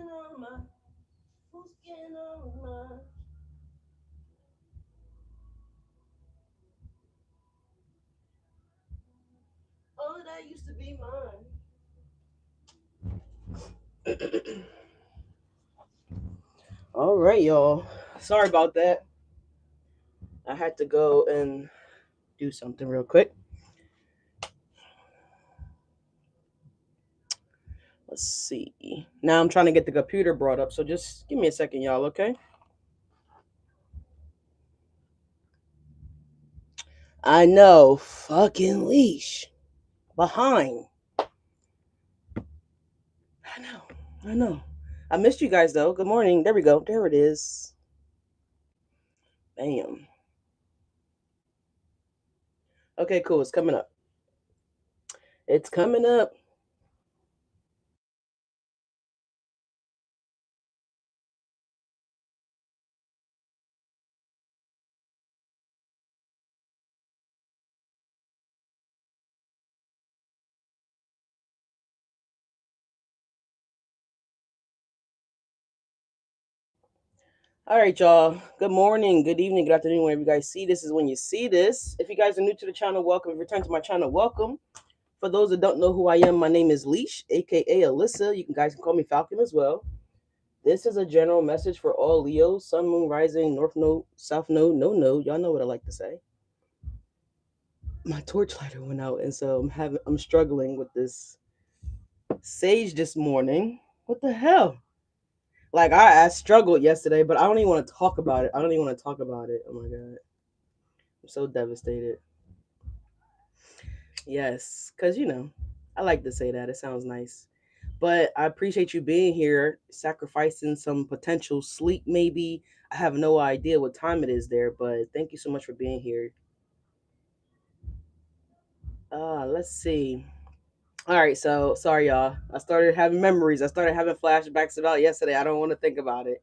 on my, who's getting on my. Oh, that used to be mine. All right, y'all. Sorry about that. I had to go and do something real quick. Let's see. Now I'm trying to get the computer brought up, so just give me a second, y'all, okay? I know. Fucking leash. Behind. I know. I know. I missed you guys, though. Good morning. There we go. There it is. Bam. Okay, cool. It's coming up. It's coming up. All right, y'all. Good morning, good evening, good afternoon, wherever you guys see this is when you see this. If you guys are new to the channel, welcome. If you return to my channel, welcome. For those that don't know who I am, my name is Leash, aka Alyssa. You guys can call me Falcon as well. This is a general message for all Leos, Sun, Moon, Rising, North Node, South Node, No Node. Y'all know what I like to say. My torch lighter went out, and so I'm struggling with this sage this morning. What the hell? Like I struggled yesterday, but I don't even want to talk about it. I don't even want to talk about it. Oh my god, I'm so devastated. Yes, because I like to say that. It sounds nice. But I appreciate you being here, sacrificing some potential sleep, maybe. I have no idea what time it is there, but thank you so much for being here. Let's see. All right, so sorry, y'all. I started having memories. I started having flashbacks about yesterday. I don't want to think about it.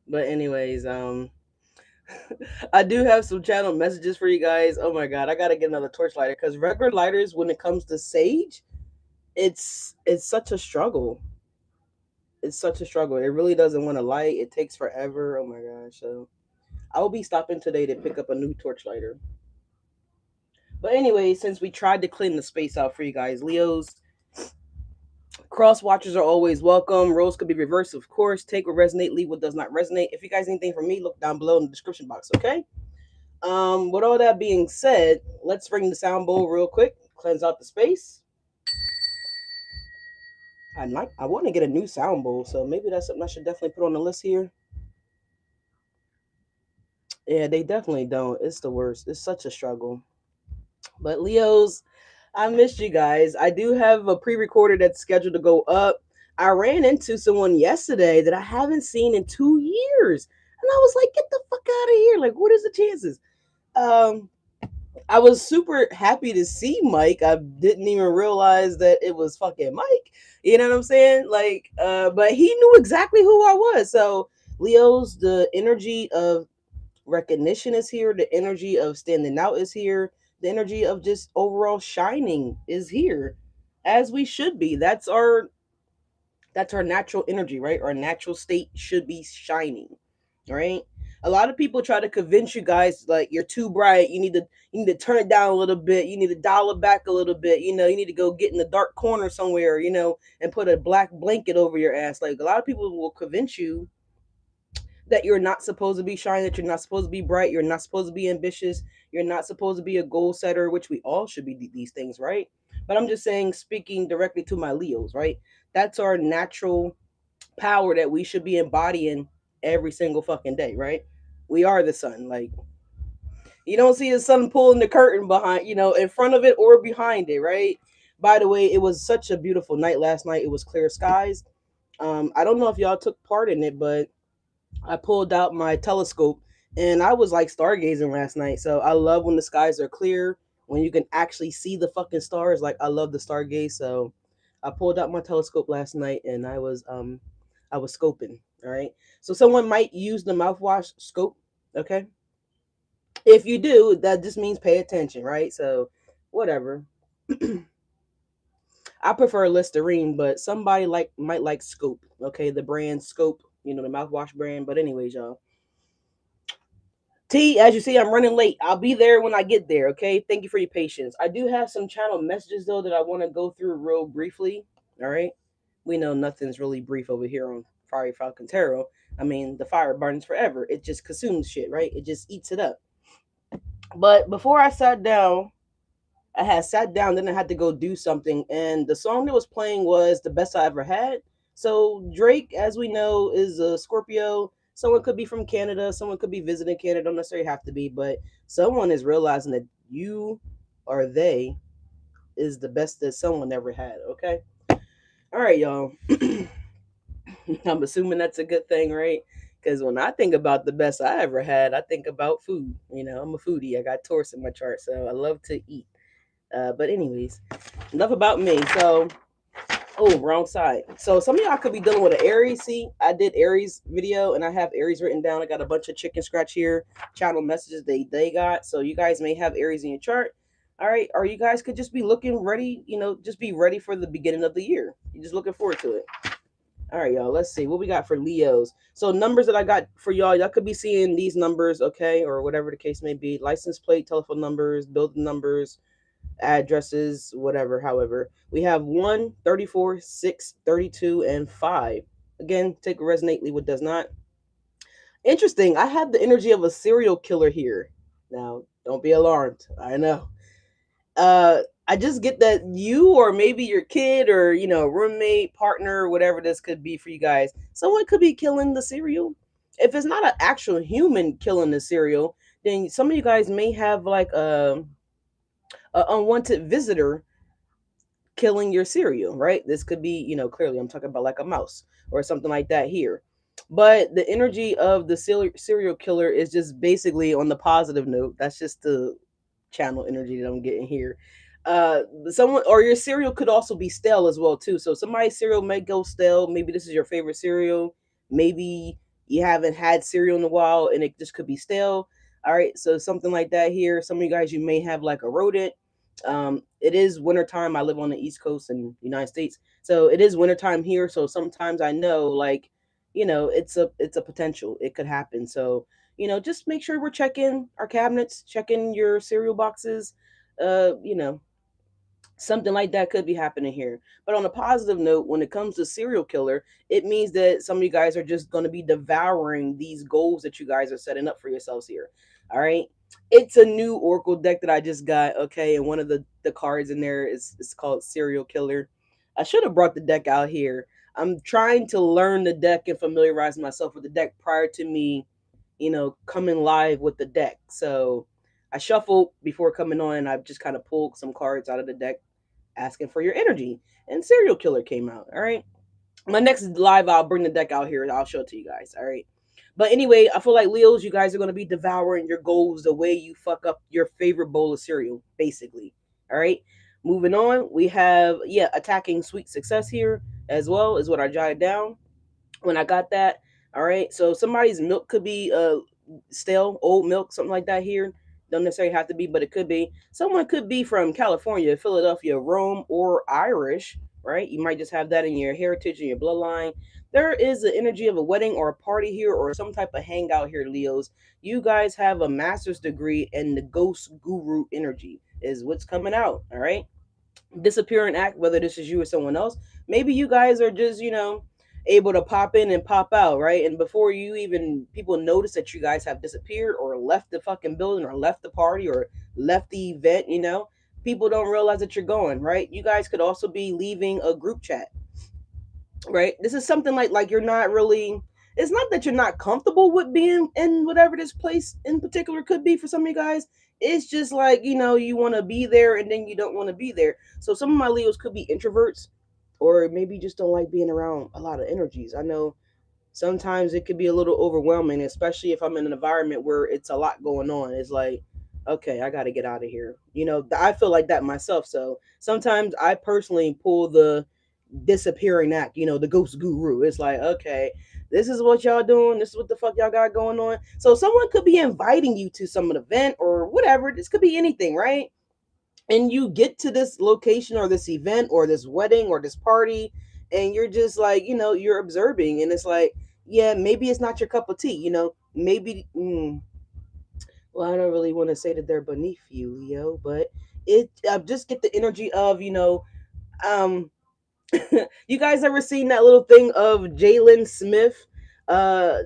But anyways, I do have some channel messages for you guys. Oh my god, I gotta get another torch lighter because regular lighters, when it comes to sage, it's such a struggle. It's such a struggle. It really doesn't want to light. It takes forever. Oh my gosh. So I will be stopping today to pick up a new torch lighter. But anyway, since we tried to clean the space out for you guys, Leos, cross watchers are always welcome. Roles could be reversed, of course. Take what resonate, leave what does not resonate. If you guys need anything from me, look down below in the description box, okay? With all that being said, let's ring the sound bowl real quick. Cleanse out the space. I want to get a new sound bowl, so maybe that's something I should definitely put on the list here. Yeah, they definitely don't. It's the worst. It's such a struggle. But Leos, I missed you guys. I do have a pre-recorded that's scheduled to go up. I ran into someone yesterday that I haven't seen in 2 years. And I was like, get the fuck out of here. Like, what is the chances? Um, I was super happy to see Mike. I didn't even realize that it was fucking Mike. You know what I'm saying? Like, but he knew exactly who I was. So Leo's, the energy of recognition is here, the energy of standing out is here, the energy of just overall shining is here, as we should be. That's our natural energy, right? Our natural state should be shining, right? A lot of people try to convince you guys like you're too bright. You need to turn it down a little bit. You need to dial it back a little bit. You need to go get in the dark corner somewhere, and put a black blanket over your ass. Like a lot of people will convince you that you're not supposed to be shining, that you're not supposed to be bright, you're not supposed to be ambitious, you're not supposed to be a goal setter, which we all should be these things, right? But I'm just saying, speaking directly to my Leos, right? That's our natural power that we should be embodying every single fucking day, right? We are the sun. Like, you don't see the sun pulling the curtain behind, in front of it or behind it, right? By the way, it was such a beautiful night last night. It was clear skies. I don't know if y'all took part in it, but I pulled out my telescope and I was like stargazing last night. So I love when the skies are clear, when you can actually see the fucking stars. Like I love the stargaze. So I pulled out my telescope last night and I was scoping. All right. So someone might use the mouthwash scope. Okay. If you do, that just means pay attention, right? So whatever. I prefer Listerine, but somebody might like Scope. Okay, the brand Scope, the mouthwash brand. But anyways, y'all. T, as you see, I'm running late. I'll be there when I get there. Okay, thank you for your patience. I do have some channel messages though that I want to go through real briefly. All right, we know nothing's really brief over here on Fiery Falcon Tarot. I mean, the fire burns forever. It just consumes shit, right? It just eats it up. But before I sat down, I had sat down, then I had to go do something, and the song that was playing was "The Best I Ever Had." So Drake, as we know, is a Scorpio. Someone could be from Canada, someone could be visiting Canada, don't necessarily have to be, but someone is realizing that you or they is the best that someone ever had. Okay, all right, y'all. I'm assuming that's a good thing, right? Because when I think about the best I ever had, I think about food. I'm a foodie. I got Taurus in my chart, so I love to eat. But anyways, enough about me. So, oh, wrong side. So some of y'all could be dealing with an Aries. See, I did Aries video and I have Aries written down. I got a bunch of chicken scratch here, channel messages they got. So you guys may have Aries in your chart. All right, or you guys could just be looking ready. Just be ready for the beginning of the year. You're just looking forward to it. All right, y'all. Let's see what we got for Leos. So numbers that I got for y'all. Y'all could be seeing these numbers, okay, or whatever the case may be. License plate, telephone numbers, building numbers, addresses, whatever. However, we have 1, 34, 6, 32, and 5. Again, take resonately what does not. Interesting. I have the energy of a serial killer here. Now, don't be alarmed. I know. I just get that you or maybe your kid or roommate, partner, whatever this could be for you guys. Someone could be killing the cereal. If it's not an actual human killing the cereal, then some of you guys may have like a unwanted visitor killing your cereal, right? This could be, clearly I'm talking about like a mouse or something like that here. But the energy of the serial killer is just basically on the positive note. That's just the channel energy that I'm getting here. Someone or your cereal could also be stale as well too. So somebody's cereal may go stale. Maybe this is your favorite cereal. Maybe you haven't had cereal in a while and it just could be stale. All right, so something like that here. Some of you guys, you may have like a rodent. It is wintertime. I live on the East Coast in the United States, so it is wintertime here. So sometimes I know, like, it's a potential. It could happen. So just make sure we're checking our cabinets, checking your cereal boxes. Uh, you know, Something like that could be happening here. But on a positive note, when it comes to serial killer, it means that some of you guys are just going to be devouring these goals that you guys are setting up for yourselves here. All right. It's a new Oracle deck that I just got. Okay. And one of the cards in there is called Serial Killer. I should have brought the deck out here. I'm trying to learn the deck and familiarize myself with the deck prior to me, coming live with the deck. So I shuffled before coming on and I've just kind of pulled some cards out of the deck asking for your energy. And Serial Killer came out. All right. My next live, I'll bring the deck out here and I'll show it to you guys. All right. But anyway, I feel like Leos, you guys are going to be devouring your goals the way you fuck up your favorite bowl of cereal, basically. All right. Moving on, we have, attacking sweet success here as well, is what I jotted down when I got that. All right. So somebody's milk could be stale, old milk, something like that here. Don't necessarily have to be, but it could be. Someone could be from California, Philadelphia, Rome, or Irish, right? You might just have that in your heritage and your bloodline. There is the energy of a wedding or a party here or some type of hangout here, Leos. You guys have a master's degree and the ghost guru energy is what's coming out, all right? Disappearing act, whether this is you or someone else. Maybe you guys are just, able to pop in and pop out, right? And before you even people notice that you guys have disappeared or left the fucking building or left the party or left the event, people don't realize that you're going, right? You guys could also be leaving a group chat, right? This is something like you're not really, it's not that you're not comfortable with being in whatever this place in particular could be for some of you guys. It's just like, you want to be there and then you don't want to be there. So some of my Leos could be introverts or maybe just don't like being around a lot of energies. I know sometimes it could be a little overwhelming, especially if I'm in an environment where it's a lot going on. It's like, okay, I got to get out of here. I feel like that myself. So sometimes I personally pull the disappearing act, the ghost guru. It's like, okay, this is what y'all doing. This is what the fuck y'all got going on. So someone could be inviting you to some event or whatever. This could be anything, right? and you get to this location or this event or this wedding or this party, and you're just like, you're observing, and it's like, yeah, maybe it's not your cup of tea, maybe. Well, I don't really want to say that they're beneath you, Leo, but it I just get the energy of, um you guys ever seen that little thing of Jalen Smith, uh,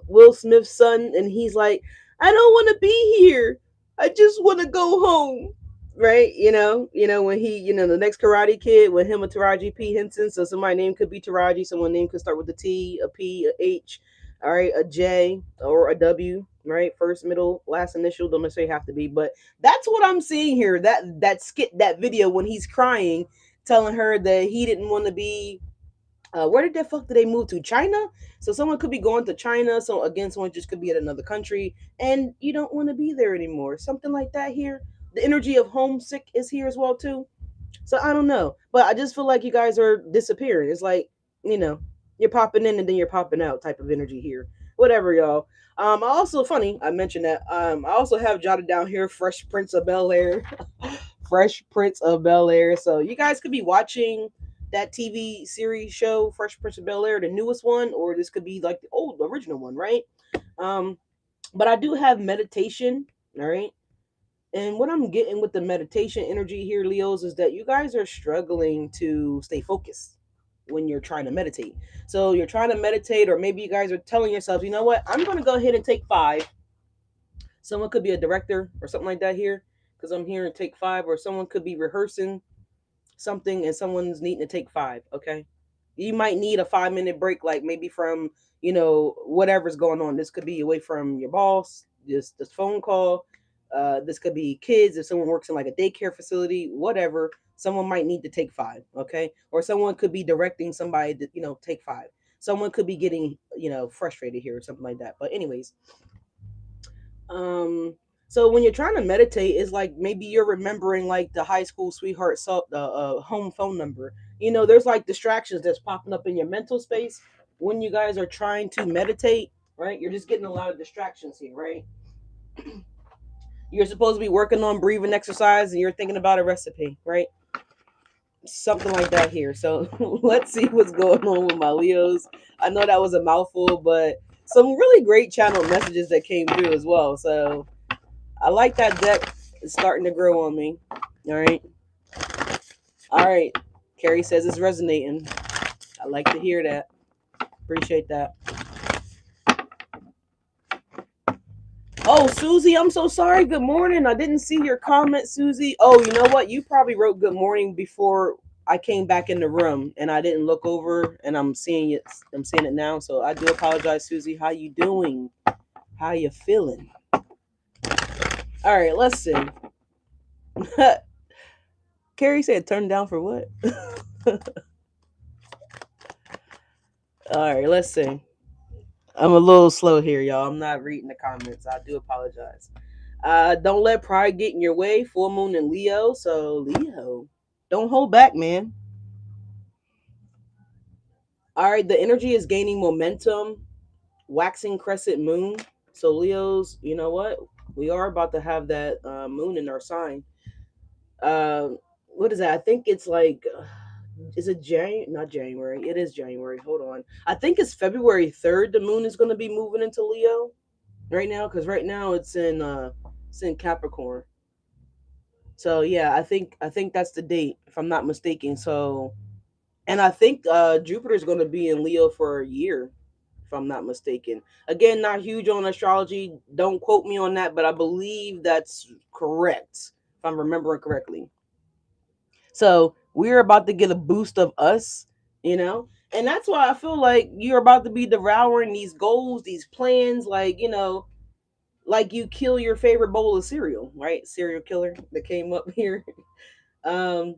Will Smith's son, and he's like, "I don't want to be here. I just want to go home." Right? When he, the next Karate Kid, with him and Taraji P Henson. So somebody name could be Taraji. Someone name could start with a T, a P, a H, all right, a J or a W. Right? First, middle, last initial. Don't necessarily have to be, but that's what I'm seeing here. That skit, that video when he's crying, telling her that he didn't want to be. Where did the fuck did they move to? China. So someone could be going to China. So again, someone just could be at another country, and you don't want to be there anymore. Something like that here. The energy of homesick is here as well too. So I don't know, but I just feel like you guys are disappearing. It's like, you know, you're popping in and then you're popping out type of energy here. Whatever, y'all. I also funny. I mentioned that. I also have jotted down here Fresh Prince of Bel Air. Fresh Prince of Bel Air. So you guys could be watching that TV series show, Fresh Prince of Bel Air, the newest one, or this could be like the old original one, right? Um, but I do have meditation, all right. And what I'm getting with the meditation energy here, Leos, is that you guys are struggling to stay focused when you're trying to meditate. So you're trying to meditate, or maybe you guys are telling yourselves, you know what, I'm going to go ahead and take five. Someone could be a director or something like that here, because I'm here and take five, or someone could be rehearsing something and someone's needing to take five. Okay. You might need a 5 minute break, like maybe from, whatever's going on. This could be away from your boss, this phone call. This could be kids. If someone works in like a daycare facility, whatever, someone might need to take five. Okay. Or someone could be directing somebody to, take five. Someone could be getting, frustrated here or something like that. But anyways, um, so when you're trying to meditate, it's like maybe you're remembering like the high school sweetheart, so the home phone number. There's like distractions that's popping up in your mental space when you guys are trying to meditate, right? You're just getting a lot of distractions here, right? You're supposed to be working on breathing exercise and you're thinking about a recipe, right? Something like that here. So let's see what's going on with my Leos. I know that was a mouthful, but some really great channel messages that came through as well. So I like that deck. It's starting to grow on me. All right. All right. Carrie says it's resonating. I like to hear that. Appreciate that. Oh, Susie, I'm so sorry. Good morning. I didn't see your comment, Susie. Oh, you know what? You probably wrote good morning before I came back in the room and I didn't look over, and I'm seeing it. I'm seeing it now. So I do apologize, Susie. How you doing? How you feeling? All right, let's see. Carrie said turn down for what? All right, let's see. I'm a little slow here, y'all. I'm not reading the comments. I do apologize. Don't let pride get in your way. Full moon in Leo. So Leo, don't hold back, man. All right, the energy is gaining momentum. Waxing crescent moon. So Leos, you know what? We are about to have that moon in our sign. What is that? I think it's like, is it January? Not January. It is January. Hold on. I think it's February 3rd. The moon is going to be moving into Leo right now, because right now it's in Capricorn. So yeah, I think that's the date, if I'm not mistaken. So, and I think Jupiter's going to be in Leo for a year, if I'm not mistaken. Again, not huge on astrology. Don't quote me on that, but I believe that's correct, if I'm remembering correctly. So we're about to get a boost of us, you know? And that's why I feel like you're about to be devouring these goals, these plans, like you kill your favorite bowl of cereal, right? Serial killer that came up here. Um,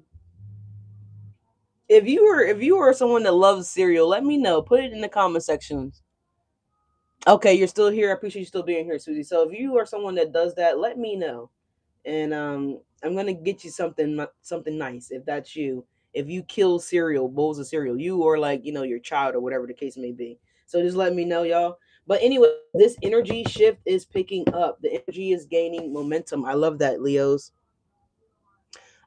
if you were someone that loves cereal, let me know. Put it in the comment sections. Okay, you're still here. I appreciate you still being here, Susie. So if you are someone that does that, let me know, and I'm gonna get you something nice if that's you. If you kill cereal, bowls of cereal, you or like your child or whatever the case may be. So just let me know, y'all. But anyway, this energy shift is picking up. The energy is gaining momentum. I love that, Leos.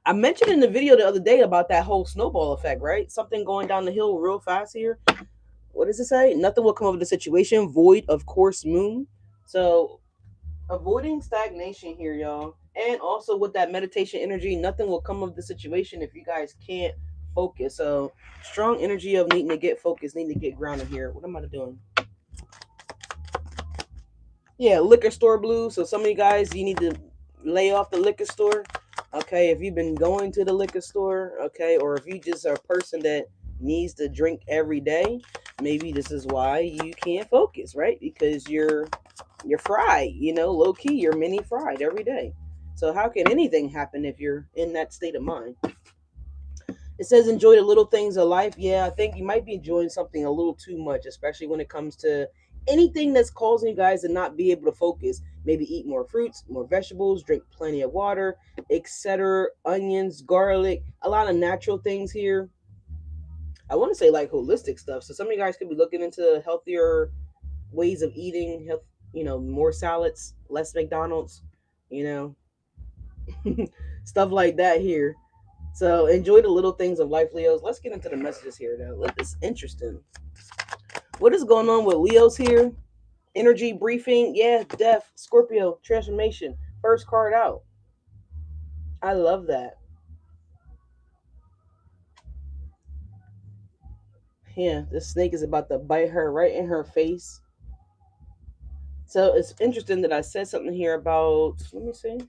I mentioned in the video the other day about that whole snowball effect, right? Something going down the hill real fast here. What does it say? Nothing will come of the situation, void of course moon. So avoiding stagnation here, y'all. And also with that meditation energy, nothing will come of the situation if you guys can't focus. So strong energy of needing to get focused, needing to get grounded here. What am I doing? Yeah, liquor store blues. So some of you guys, you need to lay off the liquor store. Okay, if you've been going to the liquor store, okay, or if you just are a person that needs to drink every day, maybe this is why you can't focus, right? Because you're fried, low key, you're mini fried every day. So how can anything happen if you're in that state of mind? It says enjoy the little things of life. Yeah, I think you might be enjoying something a little too much, especially when it comes to anything that's causing you guys to not be able to focus. Maybe eat more fruits, more vegetables, drink plenty of water, etc. Onions, garlic, a lot of natural things here. I want to say like holistic stuff. So some of you guys could be looking into healthier ways of eating, health, more salads, less McDonald's, you stuff like that here. So enjoy the little things of life, Leos. Let's get into the messages here now. It's interesting. What is going on with Leos here? Energy briefing. Yeah, death, Scorpio, transformation. First card out. I love that. Yeah, this snake is about to bite her right in her face. So it's interesting that I said something here about, let me see.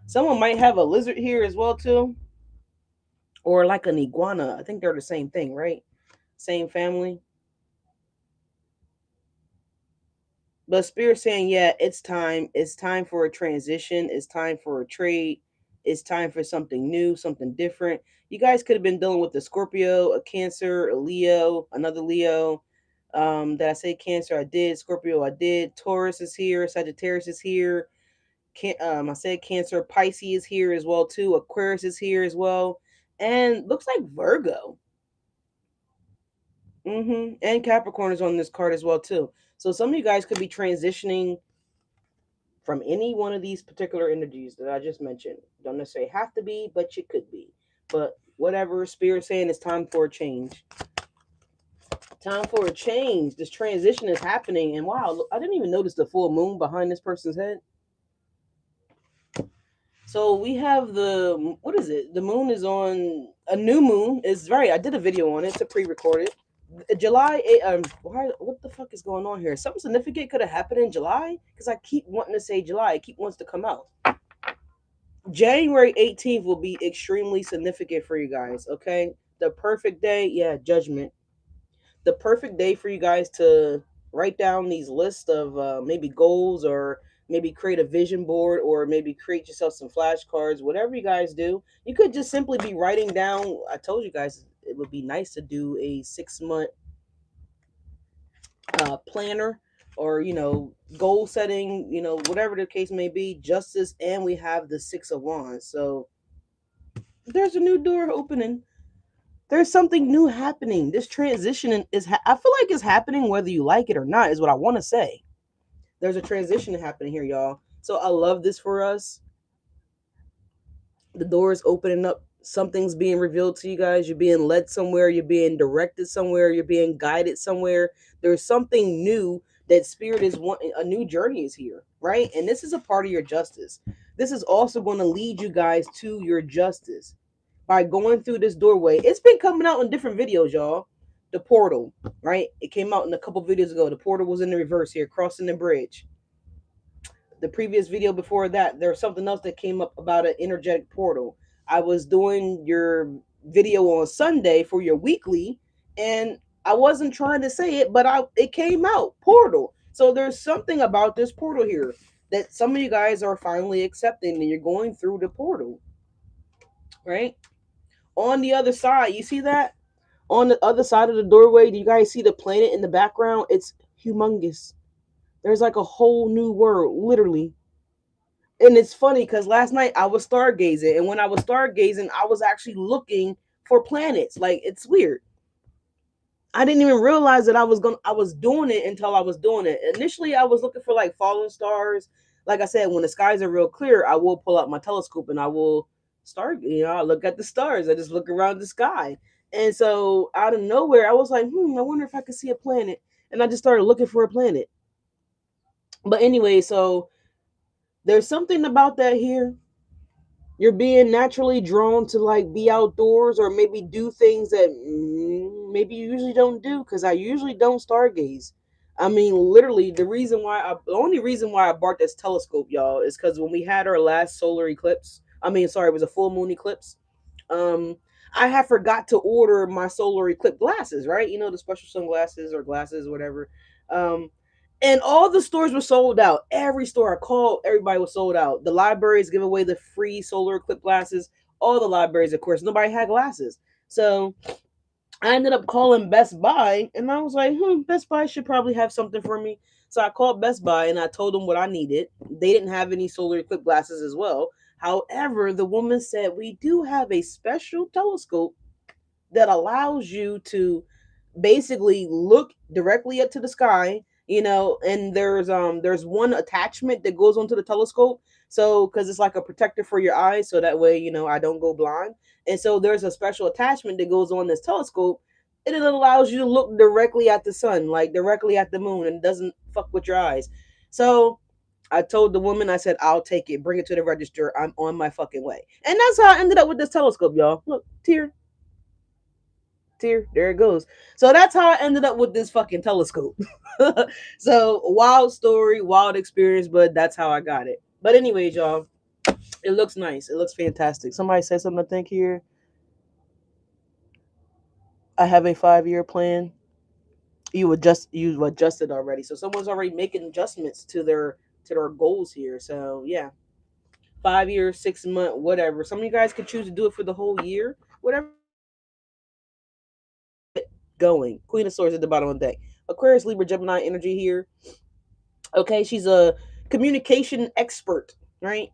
Someone might have a lizard here as well too. Or like an iguana. I think they're the same thing, right? Same family. But Spirit saying, yeah, it's time. It's time for a transition. It's time for a trade. It's time for something new, something different. You guys could have been dealing with a Scorpio, a Cancer, a Leo, another Leo. Did I say Cancer? I did. Scorpio, I did. Taurus is here. Sagittarius is here. I said Cancer. Pisces is here as well too. Aquarius is here as well, and looks like Virgo. And Capricorn is on this card as well too. So some of you guys could be transitioning from any one of these particular energies that I just mentioned. Don't necessarily have to be, but you could be. But whatever Spirit saying, it's time for a change. Time for a change. This transition is happening, and wow, look, I didn't even notice the full moon behind this person's head. So we have what is it? The moon is on a new moon. It's right. I did a video on it. It's a pre-recorded. July 8th, what the fuck is going on here? Something significant could have happened in July? Because I keep wanting to say July. It keep wants to come out. January 18th will be extremely significant for you guys, okay? The perfect day, yeah, judgment. The perfect day for you guys to write down these lists of maybe goals, or maybe create a vision board, or maybe create yourself some flashcards, whatever you guys do. You could just simply be writing down. I told you guys it would be nice to do a 6-month planner, or goal setting, whatever the case may be. Justice, and we have the 6 of Wands. So there's a new door opening. There's something new happening. This transition I feel like it's happening whether you like it or not, is what I want to say. There's a transition happening here, y'all. So I love this for us. The door is opening up. Something's being revealed to you guys. You're being led somewhere. You're being directed somewhere. You're being guided somewhere. There's something new that Spirit is wanting. A new journey is here, right? And this is a part of your justice. This is also going to lead you guys to your justice by going through this doorway. It's been coming out in different videos, y'all. The portal, right? It came out in a couple videos ago. The portal was in the reverse here, crossing the bridge. The previous video before that, there's something else that came up about an energetic portal. I was doing your video on Sunday for your weekly, and I wasn't trying to say it, but it came out, portal. So there's something about this portal here that some of you guys are finally accepting, and you're going through the portal, right? On the other side, you see that? On the other side of the doorway, do you guys see the planet in the background? It's humongous. There's like a whole new world, literally. And it's funny because last night I was stargazing, and when I was stargazing, I was actually looking for planets. Like, it's weird. I didn't even realize that I was doing it until I was doing it. Initially, I was looking for like fallen stars, like I said, when the skies are real clear, I will pull out my telescope and I will start, I look at the stars. I just look around the sky. And so out of nowhere, I was like, I wonder if I could see a planet. And I just started looking for a planet. But anyway, so there's something about that here. You're being naturally drawn to like be outdoors or maybe do things that maybe you usually don't do, because I usually don't stargaze. I mean, literally, the only reason why I bought this telescope, y'all, is because when we had our last solar eclipse, I mean, sorry, it was a full moon eclipse. Um, I had forgot to order my solar eclipse glasses, right? You know, the special sunglasses or glasses, whatever. Um, and all the stores were sold out. Every store I called, everybody was sold out. The libraries give away the free solar eclipse glasses. All the libraries, of course, nobody had glasses. So I ended up calling Best Buy, and I was like, Best Buy should probably have something for me. So I called Best Buy and I told them what I needed. They didn't have any solar eclipse glasses as well. However, the woman said, we do have a special telescope that allows you to basically look directly up to the sky, and there's one attachment that goes onto the telescope, so because it's like a protector for your eyes, so that way I don't go blind. And so there's a special attachment that goes on this telescope, and it allows you to look directly at the sun, like directly at the moon, and doesn't fuck with your eyes. So I told the woman, I said, I'll take it, bring it to the register, I'm on my fucking way. And that's how I ended up with this telescope, y'all. Look, tear, there it goes. So that's how I ended up with this fucking telescope. So wild story, wild experience, but that's how I got it. But anyways, y'all, it looks nice. It looks fantastic. Somebody said something, I think, here. I have a 5-year plan. You've adjusted already. So someone's already making adjustments to their goals here. So yeah. 5 years, 6 month, whatever. Some of you guys could choose to do it for the whole year. Whatever. Going. Queen of Swords at the bottom of the deck. Aquarius, Libra, Gemini energy here. Okay, she's a communication expert, right?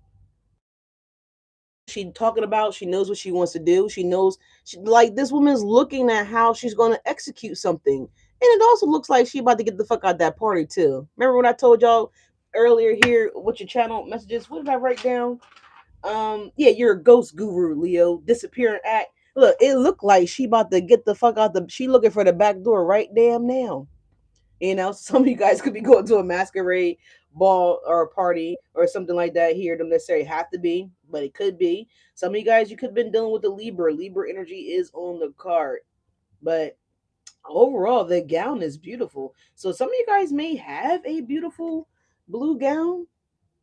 She talking about, she knows what she wants to do. She knows, like, this woman's looking at how she's going to execute something. And it also looks like she about to get the fuck out that party too. Remember when I told y'all earlier here what your channel messages? What did I write down? Yeah, you're a ghost guru, Leo. Disappearing act. Look, it looked like she about to get the fuck out the, she looking for the back door right damn now. Some of you guys could be going to a masquerade ball or a party or something like that here. Don't necessarily have to be, but it could be. Some of you guys, you could have been dealing with the Libra. Libra energy is on the card. But overall, the gown is beautiful. So some of you guys may have a beautiful blue gown,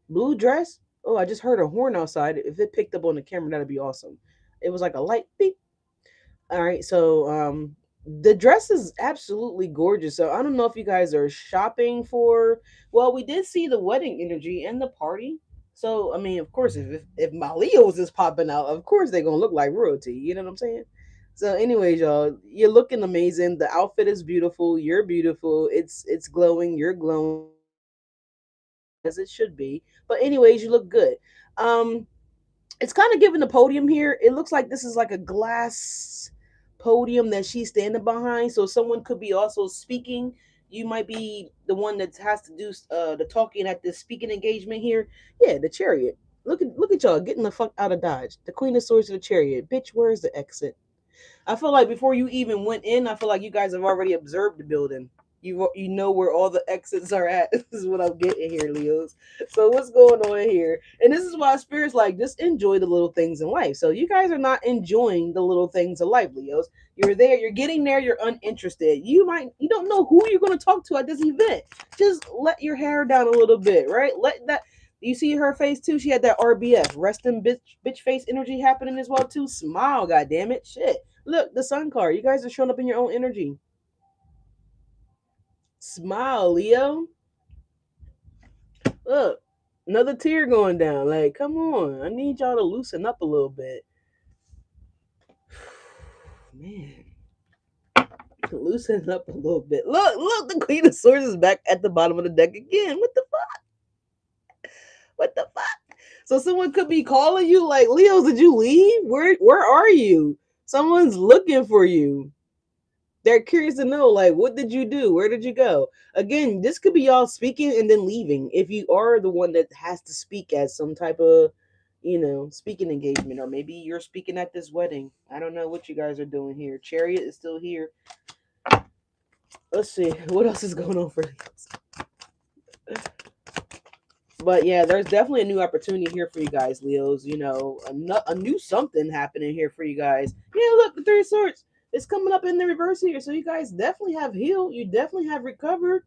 blue dress. Oh, I just heard a horn outside. If it picked up on the camera, that'd be awesome. It was like a light beep. All right, so the dress is absolutely gorgeous. So I don't know if you guys are shopping for. Well, we did see the wedding energy and the party. So I mean, of course, if my Leos is popping out, of course they're gonna look like royalty. You know what I'm saying? So, anyways, y'all, you're looking amazing. The outfit is beautiful. You're beautiful. It's glowing. You're glowing as it should be. But anyways, you look good. Um, it's kind of giving the podium here. It looks like this is like a glass podium that she's standing behind. So someone could be also speaking. You might be the one that has to do the talking at this speaking engagement here. Yeah, the chariot. Look at y'all getting the fuck out of Dodge. The Queen of Swords to the chariot. Bitch, where's the exit? I feel like before you even went in, I feel like you guys have already observed the building. You know where all the exits are at. This is what I'm getting here, Leos. So what's going on here? And this is why Spirit's like, just enjoy the little things in life. So you guys are not enjoying the little things of life, Leos. You're there, you're getting there, you're uninterested. You don't know who you're going to talk to at this event. Just let your hair down a little bit, right? Let that. You see her face too? She had that RBF, resting bitch face energy happening as well too. Smile, goddamn it, shit. Look, the sun card. You guys are showing up in your own energy. Smile, Leo. Look, another tear going down. Like, come on. I need y'all to loosen up a little bit. Man. Loosen up a little bit. Look, the Queen of Swords is back at the bottom of the deck again. What the fuck? What the fuck? So someone could be calling you like, Leo, did you leave? Where are you? Someone's looking for you. They're curious to know, like, what did you do? Where did you go? Again, this could be y'all speaking and then leaving. If you are the one that has to speak at some type of, speaking engagement, or maybe you're speaking at this wedding. I don't know what you guys are doing here. Chariot is still here. Let's see what else is going on for this. But yeah, there's definitely a new opportunity here for you guys, Leos. A new something happening here for you guys. Yeah, look, the Three of Swords. It's coming up in the reverse here. So you guys definitely have healed. You definitely have recovered,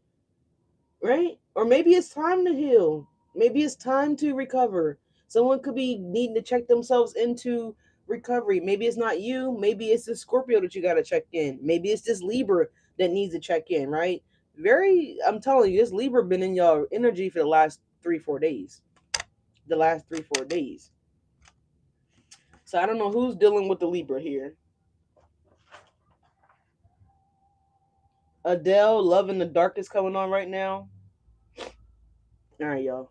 right? Or maybe it's time to heal. Maybe it's time to recover. Someone could be needing to check themselves into recovery. Maybe it's not you. Maybe it's the Scorpio that you got to check in. Maybe it's this Libra that needs to check in, right? I'm telling you, this Libra been in your energy for the last 3-4 days. The last 3-4 days. So I don't know who's dealing with the Libra here. Adele, Love in the Dark is coming on right now. All right, y'all.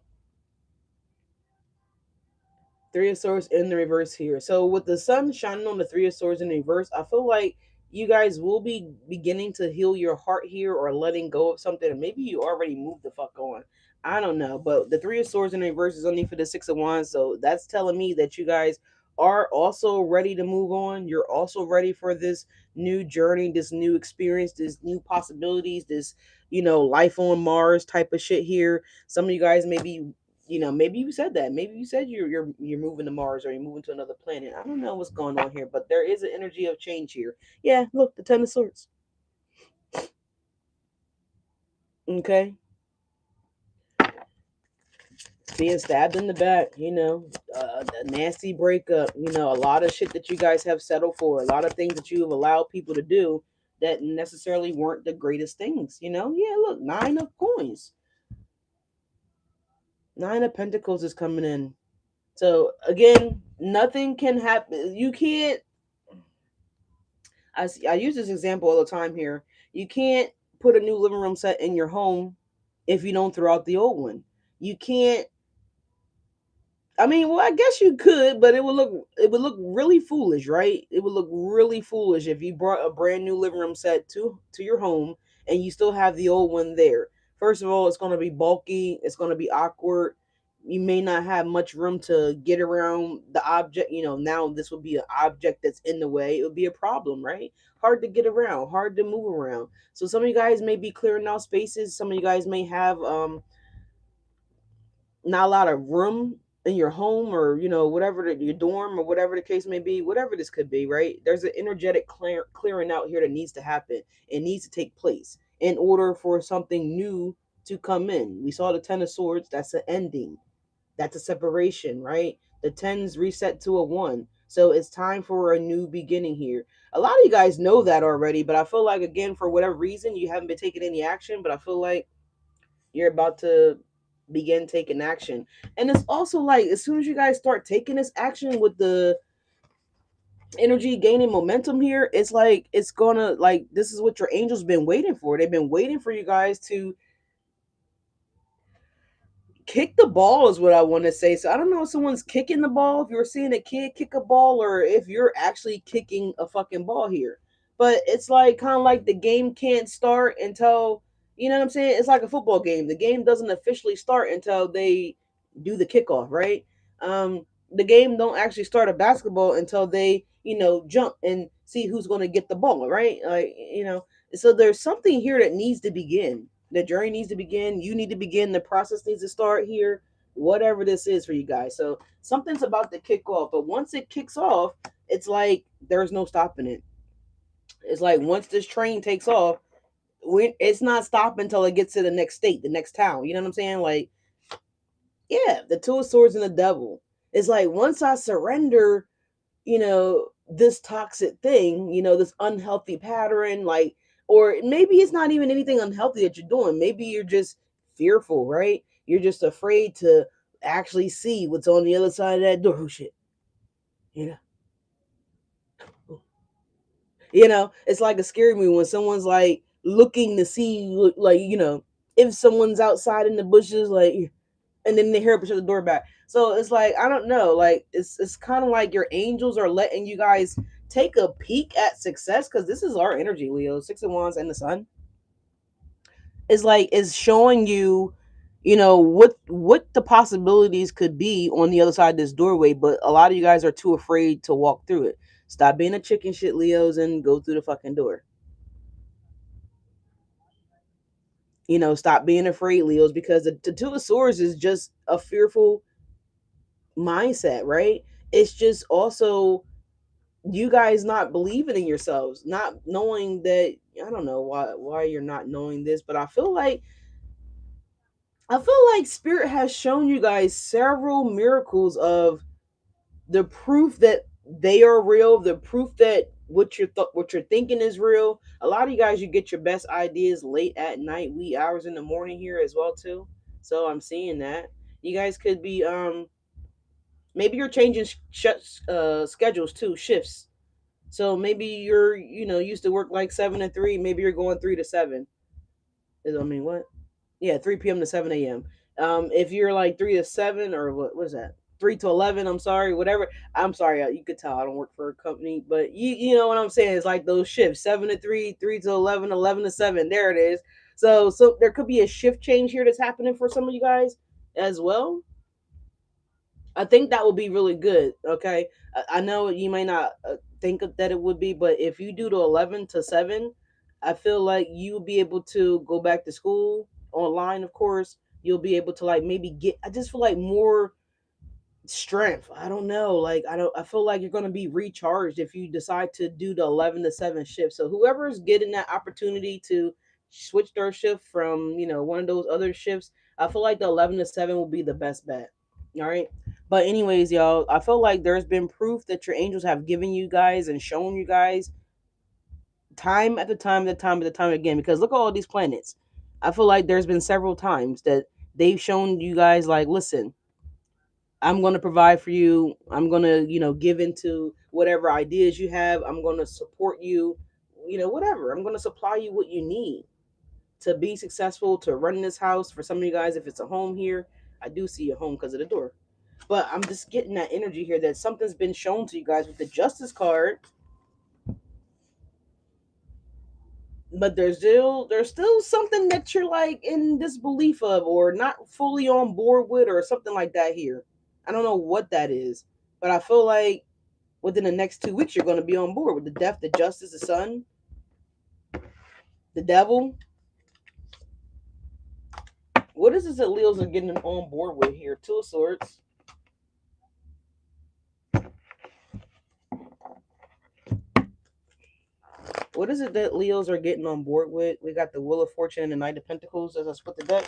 Three of Swords in the reverse here. So with the sun shining on the Three of Swords in the reverse, I feel like you guys will be beginning to heal your heart here, or letting go of something. And maybe you already moved the fuck on. I don't know. But the Three of Swords in the reverse is only for the Six of Wands. So that's telling me that you guys are also ready to move on. You're also ready for this new journey, this new experience, this new possibilities, this, life on Mars type of shit here. Some of you guys maybe you said that. Maybe you said you're moving to Mars, or you're moving to another planet. I don't know what's going on here, but there is an energy of change here. Yeah, look, the Ten of Swords. Okay, being stabbed in the back. A nasty breakup. A lot of shit that you guys have settled for. A lot of things that you have allowed people to do that necessarily weren't the greatest things. Yeah, look, Nine of Coins. Nine of Pentacles is coming in. So again, nothing can happen. You can't. I use this example all the time here. You can't put a new living room set in your home if you don't throw out the old one. You can't. I mean, well, I guess you could, but it would look really foolish, right? It would look really foolish if you brought a brand new living room set to your home and you still have the old one there. First of all, it's going to be bulky. It's going to be awkward. You may not have much room to get around the object. Now this would be an object that's in the way. It would be a problem, right? Hard to get around, hard to move around. So some of you guys may be clearing out spaces. Some of you guys may have not a lot of room in your home, or whatever your dorm, or whatever the case may be, whatever this could be, right? There's an energetic clearing out here that needs to happen. It needs to take place in order for something new to come in. We saw the Ten of Swords. That's an ending. That's a separation, right? The tens reset to a one. So it's time for a new beginning here. A lot of you guys know that already, but I feel like, again, for whatever reason, you haven't been taking any action, but I feel like you're about to begin taking action. And it's also like, as soon as you guys start taking this action with the energy gaining momentum here, it's like, it's gonna, like, this is what your angels been waiting for. They've been waiting for you guys to kick the ball, is what I want to say. So I don't know if someone's kicking the ball, if you're seeing a kid kick a ball, or if you're actually kicking a fucking ball here. But it's like, kind of like, the game can't start until, you know what I'm saying? It's like a football game. The game doesn't officially start until they do the kickoff, right? The game don't actually start a basketball until they, jump and see who's going to get the ball, right? Like, so there's something here that needs to begin. The journey needs to begin. You need to begin. The process needs to start here. Whatever this is for you guys. So something's about to kick off. But once it kicks off, it's like there's no stopping it. It's like, once this train takes off, it's not stopping until it gets to the next state, the next town. You know what I'm saying? Like, yeah, the Two of Swords and the Devil. It's like, once I surrender, this toxic thing, this unhealthy pattern, like, or maybe it's not even anything unhealthy that you're doing. Maybe you're just fearful, right? You're just afraid to actually see what's on the other side of that door. Oh, shit. You know, it's like a scary movie when someone's like looking to see, like, if someone's outside in the bushes, like, and then they hear up shut the door back. So it's like, I don't know, like, it's kind of like your angels are letting you guys take a peek at success, because this is our energy, Leo. Six of Wands and the Sun is like is showing you, what the possibilities could be on the other side of this doorway. But a lot of you guys are too afraid to walk through it. Stop being a chicken shit, Leos, and go through the fucking door. Stop being afraid, Leos, because the Two of Swords is just a fearful mindset, right? It's just also you guys not believing in yourselves, not knowing that. I don't know why you're not knowing this, but I feel like spirit has shown you guys several miracles of the proof that they are real, the proof that what you're thinking is real. A lot of you guys, you get your best ideas late at night, wee hours in the morning here as well too. So I'm seeing that you guys could be maybe you're changing schedules too, shifts. So maybe you're used to work like 7 to 3, maybe you're going 3 to 7. I mean, what? Yeah, 3 p.m. to 7 a.m. If you're like 3 to 7, or what is that? 3 to 11. I'm sorry, whatever. I'm sorry. You could tell I don't work for a company, but you know what I'm saying. It's like those shifts: 7 to 3, 3 to 11, 11 to 7. There it is. So there could be a shift change here that's happening for some of you guys as well. I think that would be really good. Okay, I know you might not think that it would be, but if you do the 11 to 7, I feel like you'll be able to go back to school online. Of course, you'll be able to like maybe get. I just feel like more strength. I don't know. Like I don't. I feel like you're gonna be recharged if you decide to do the 11 to 7 shift. So whoever's getting that opportunity to switch their shift from one of those other shifts, I feel like the 11 to 7 will be the best bet. All right. But anyways, y'all, I feel like there's been proof that your angels have given you guys and shown you guys time at the time, the time at the time again. Because look at all these planets. I feel like there's been several times that they've shown you guys like, listen, I'm going to provide for you. I'm going to, give into whatever ideas you have. I'm going to support you, whatever. I'm going to supply you what you need to be successful, to run this house. For some of you guys, if it's a home here, I do see a home because of the door. But I'm just getting that energy here that something's been shown to you guys with the Justice card. But there's still something that you're like in disbelief of, or not fully on board with, or something like that here. I don't know what that is, but I feel like within the next 2 weeks you're going to be on board with the Death, the Justice, the Sun, the Devil. What is this that Leos are getting on board with here? Two of Swords. What is it that Leos are getting on board with? We got the Wheel of Fortune and the Knight of Pentacles as I split the deck.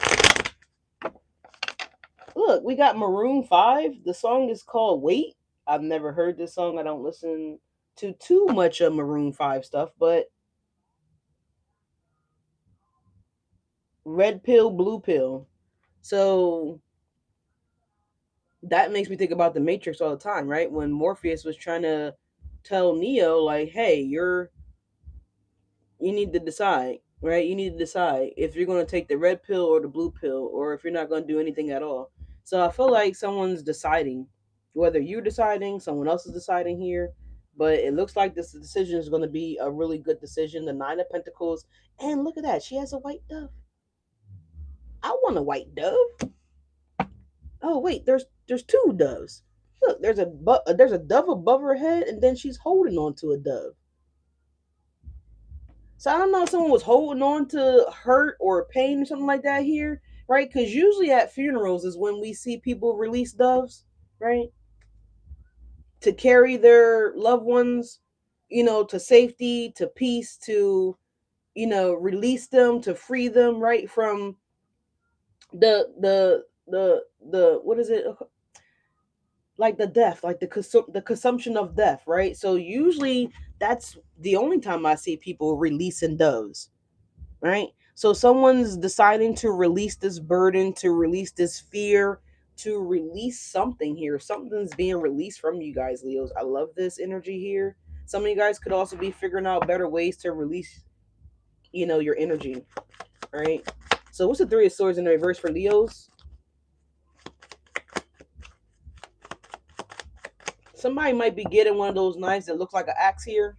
Look, we got Maroon 5. The song is called Wait. I've never heard this song. I don't listen to too much of Maroon 5 stuff, but red pill, blue pill. So that makes me think about the Matrix all the time, right? When Morpheus was trying to tell Neo, like, hey, you need to decide, right? You need to decide if you're going to take the red pill or the blue pill, or if you're not going to do anything at all. So I feel like someone's deciding, whether you're deciding, someone else is deciding here. But it looks like this decision is going to be a really good decision. The Nine of Pentacles, and look at that, she has a white dove. I want a white dove. Oh wait, there's two doves. Look, there's a dove above her head, and then she's holding on to a dove. So I don't know if someone was holding on to hurt or pain or something like that here, right? Because usually at funerals is when we see people release doves, right? To carry their loved ones, to safety, to peace, to, release them, to free them, right? From the what is it? Like the death, like the consumption of death, right? So usually that's the only time I see people releasing doves, right? So someone's deciding to release this burden, to release this fear, to release something here. Something's being released from you guys, Leos. I love this energy here. Some of you guys could also be figuring out better ways to release, your energy, right? So what's the Three of Swords in the reverse for Leos? Somebody might be getting one of those knives that looks like an axe here.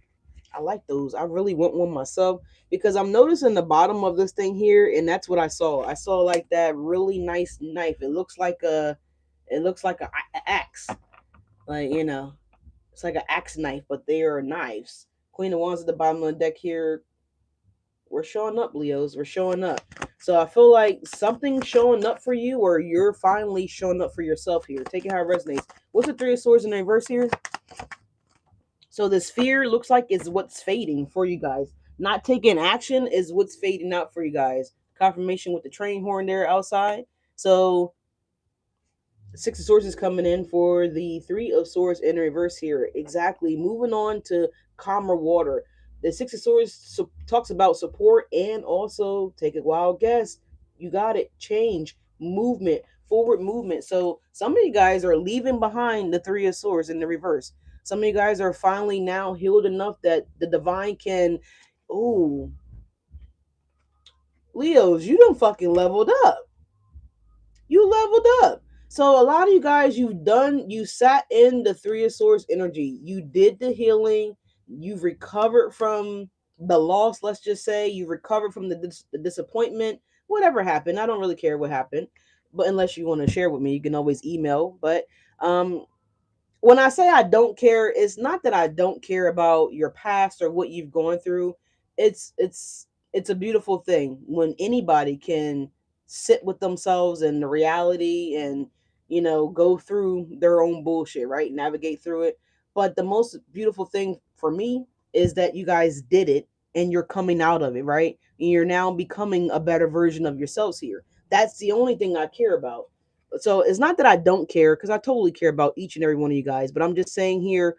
I like those. I really want one myself because I'm noticing the bottom of this thing here, and that's what I saw. I saw like that really nice knife. It looks like a axe. Like, it's like an axe knife, but they are knives. Queen of Wands at the bottom of the deck here. We're showing up, Leos. We're showing up. So I feel like something's showing up for you, or you're finally showing up for yourself here. Take it how it resonates. What's the Three of Swords in the reverse here? So this fear looks like it's what's fading for you guys. Not taking action is what's fading out for you guys. Confirmation with the train horn there outside. So Six of Swords is coming in for the Three of Swords in reverse here. Exactly. Moving on to calmer water. The Six of Swords talks about support and also, take a wild guess. You got it. Change, movement, forward movement. So some of you guys are leaving behind the Three of Swords in the reverse. Some of you guys are finally now healed enough that the divine can. Ooh, Leos, you done fucking leveled up. You leveled up. So a lot of you guys, you sat in the Three of Swords energy. You did the healing. You've recovered from the loss, let's just say. You recovered from the disappointment. Whatever happened. I don't really care what happened. But unless you want to share with me, you can always email. But um when I say I don't care, it's not that I don't care about your past or what you've gone through. It's a beautiful thing when anybody can sit with themselves and the reality and go through their own bullshit, right? Navigate through it. But the most beautiful thing for me is that you guys did it and you're coming out of it, right? And you're now becoming a better version of yourselves here. That's the only thing I care about. So it's not that I don't care because I totally care about each and every one of you guys, but I'm just saying here,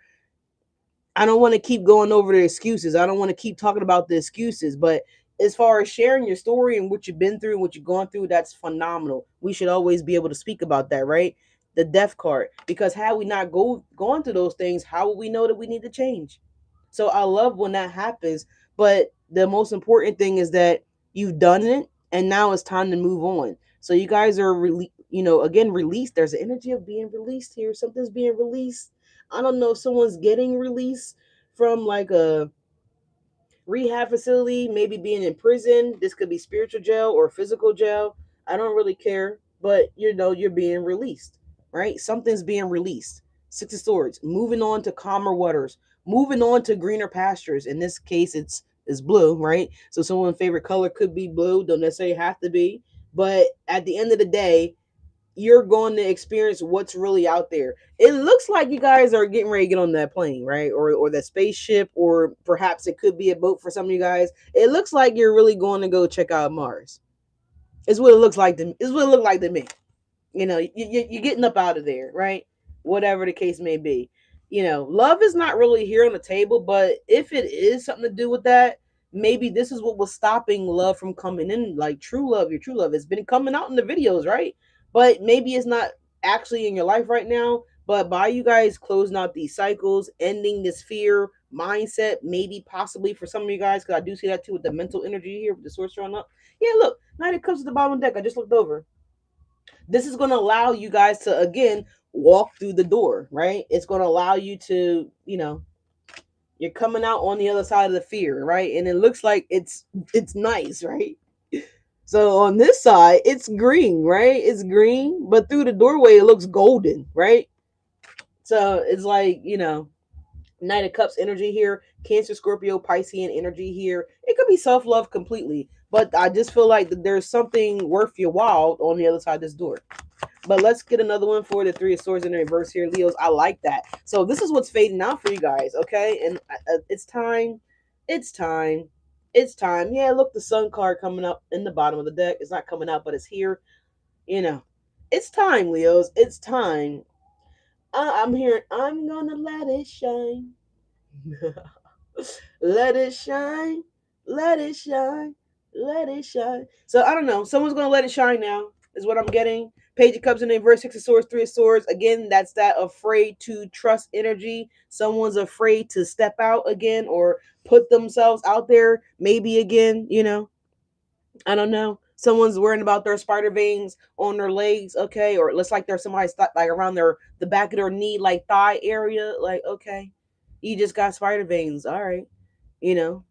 I don't want to keep going over the excuses. I don't want to keep talking about the excuses, but as far as sharing your story and what you've been through and what you've gone through, that's phenomenal. We should always be able to speak about that, right? The death card. Because had we not gone through those things, how would we know that we need to change? So I love when that happens, but the most important thing is that you've done it and now it's time to move on. So you guys are again released. There's an energy of being released here. Something's being released. I don't know if someone's getting released from like a rehab facility, maybe being in prison. This could be spiritual jail or physical jail. I don't really care, but you're being released, right? Something's being released. Six of Swords, moving on to calmer waters, moving on to greener pastures. In this case, it's blue, right? So someone's favorite color could be blue, don't necessarily have to be. But at the end of the day, you're going to experience what's really out there. It looks like you guys are getting ready to get on that plane, right? Or that spaceship, or perhaps it could be a boat for some of you guys. It looks like you're really going to go check out Mars. It's what it looks like to. It's what it looked like to me. You're getting up out of there, right? Whatever the case may be. Love is not really here on the table, but if it is something to do with that, maybe this is what was stopping love from coming in. Like true love, your true love has been coming out in the videos, right? But maybe it's not actually in your life right now. But by you guys closing out these cycles, ending this fear mindset, maybe possibly for some of you guys, because I do see that too with the mental energy here with the source showing up. Yeah, look, Knight of Cups at the bottom of the deck. I just looked over. This is going to allow you guys to again walk through the door, right? It's going to allow you to, you're coming out on the other side of the fear, right? And it looks like it's nice, right? So on this side, it's green, right? It's green, but through the doorway, it looks golden, right? So it's like, Knight of Cups energy here, Cancer, Scorpio, Piscean energy here. It could be self love completely, but I just feel like that there's something worth your while on the other side of this door. But let's get another one for the Three of Swords in the reverse here, Leos. I like that. So this is what's fading out for you guys, okay? And it's time. It's time. It's time. Yeah, look, the Sun card coming up in the bottom of the deck. It's not coming out, but it's here. It's time, Leos. It's time. I'm hearing, I'm gonna let it shine. Let it shine. Let it shine. Let it shine. So I don't know. Someone's gonna let it shine now, is what I'm getting. Page of Cups in the reverse, Six of Swords, Three of Swords. Again, that's that afraid to trust energy. Someone's afraid to step out again or put themselves out there. Maybe again, I don't know. Someone's worrying about their spider veins on their legs, okay, or it looks like there's somebody's like around the back of their knee, like thigh area, like okay, you just got spider veins, all right, you know,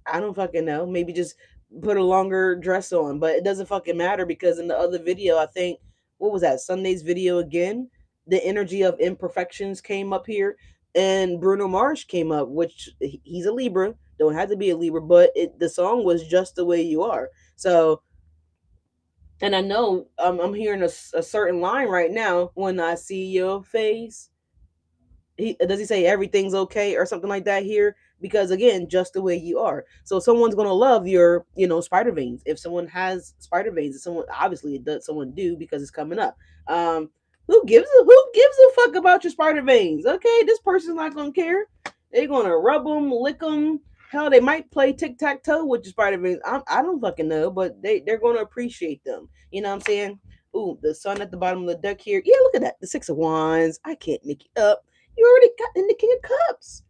I don't fucking know. Maybe just put a longer dress on, but it doesn't fucking matter because in the other video, I think what was that Sunday's video again? The energy of imperfections came up here, and Bruno Mars came up, which he's a Libra. Don't have to be a Libra, but the song was just the way you are. So, and I know I'm hearing a certain line right now. When I see your face, does he say everything's okay or something like that here? Because again, just the way you are. So someone's gonna love your, spider veins. If someone has spider veins, if someone obviously it does someone do because it's coming up. Who gives a fuck about your spider veins? Okay, this person's not gonna care. They're gonna rub them, lick them. Hell, they might play tic tac toe with your spider veins. I don't fucking know, but they're gonna appreciate them. You know what I'm saying? Ooh, the sun at the bottom of the deck here. Yeah, look at that. The Six of Wands. I can't make it up. You already got in the King of Cups.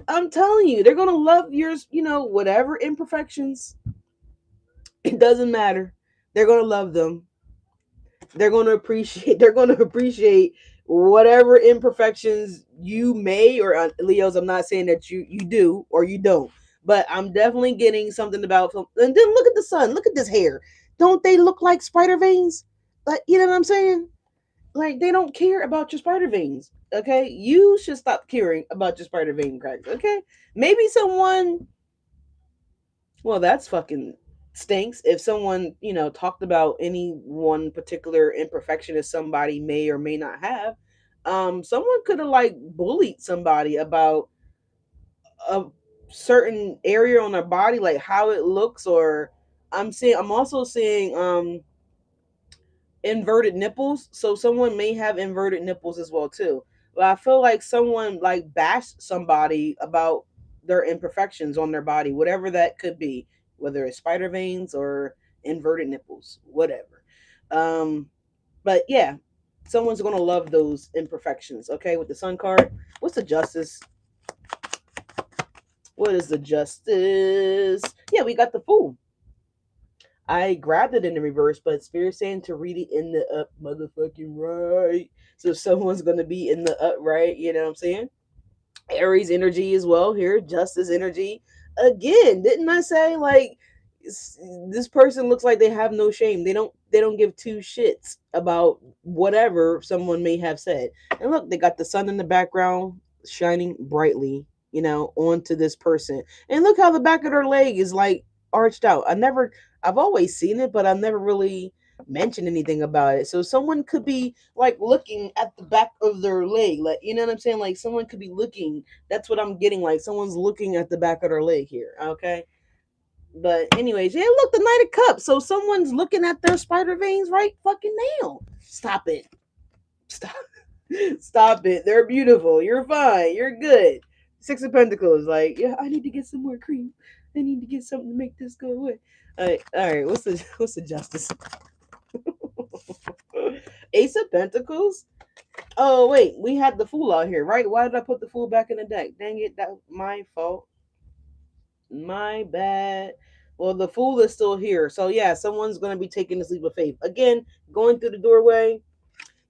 I'm telling you, they're gonna love yours. Whatever imperfections, it doesn't matter. They're gonna love them. They're gonna appreciate. They're gonna appreciate whatever imperfections you may or Leos. I'm not saying that you do or you don't, but I'm definitely getting something about. And then look at the sun. Look at this hair. Don't they look like spider veins? Like you know what I'm saying? Like they don't care about your spider veins. Okay, you should stop caring about your spider vein cracks. Okay, maybe someone. Well, that's fucking stinks. If someone talked about any one particular imperfection that somebody may or may not have, someone could have like bullied somebody about a certain area on their body, like how it looks, or I'm also seeing inverted nipples. So someone may have inverted nipples as well too. But I feel like someone like bashed somebody about their imperfections on their body, whatever that could be, whether it's spider veins or inverted nipples, whatever. Um, but yeah, someone's gonna love those imperfections. Okay, with the sun card, what's the justice? What is the justice? Yeah, we got the fool. I grabbed it in the reverse, but Spirit saying to read it in the up motherfucking right. So someone's gonna be in the upright, you know what I'm saying? Aries energy as well here, justice energy. Again, didn't I say like this person looks like they have no shame. They don't give two shits about whatever someone may have said. And look, they got the sun in the background shining brightly, onto this person. And look how the back of their leg is like arched out. I've always seen it, but I've never really mentioned anything about it. So someone could be like looking at the back of their leg, like you know what I'm saying? Like someone could be looking. That's what I'm getting. Like someone's looking at the back of their leg here. Okay. But anyways, yeah, look, the Knight of Cups. So someone's looking at their spider veins right fucking now. Stop it. Stop. Stop it. They're beautiful. You're fine. You're good. Six of Pentacles. Like, yeah, I need to get some more cream. I need to get something to make this go away. All right. What's the justice? Ace of Pentacles. Oh wait, we had the fool out here, right? Why did I put the fool back in the deck? Dang it, that my fault. My bad. Well, the fool is still here. So yeah, someone's gonna be taking this leap of faith. Again, going through the doorway.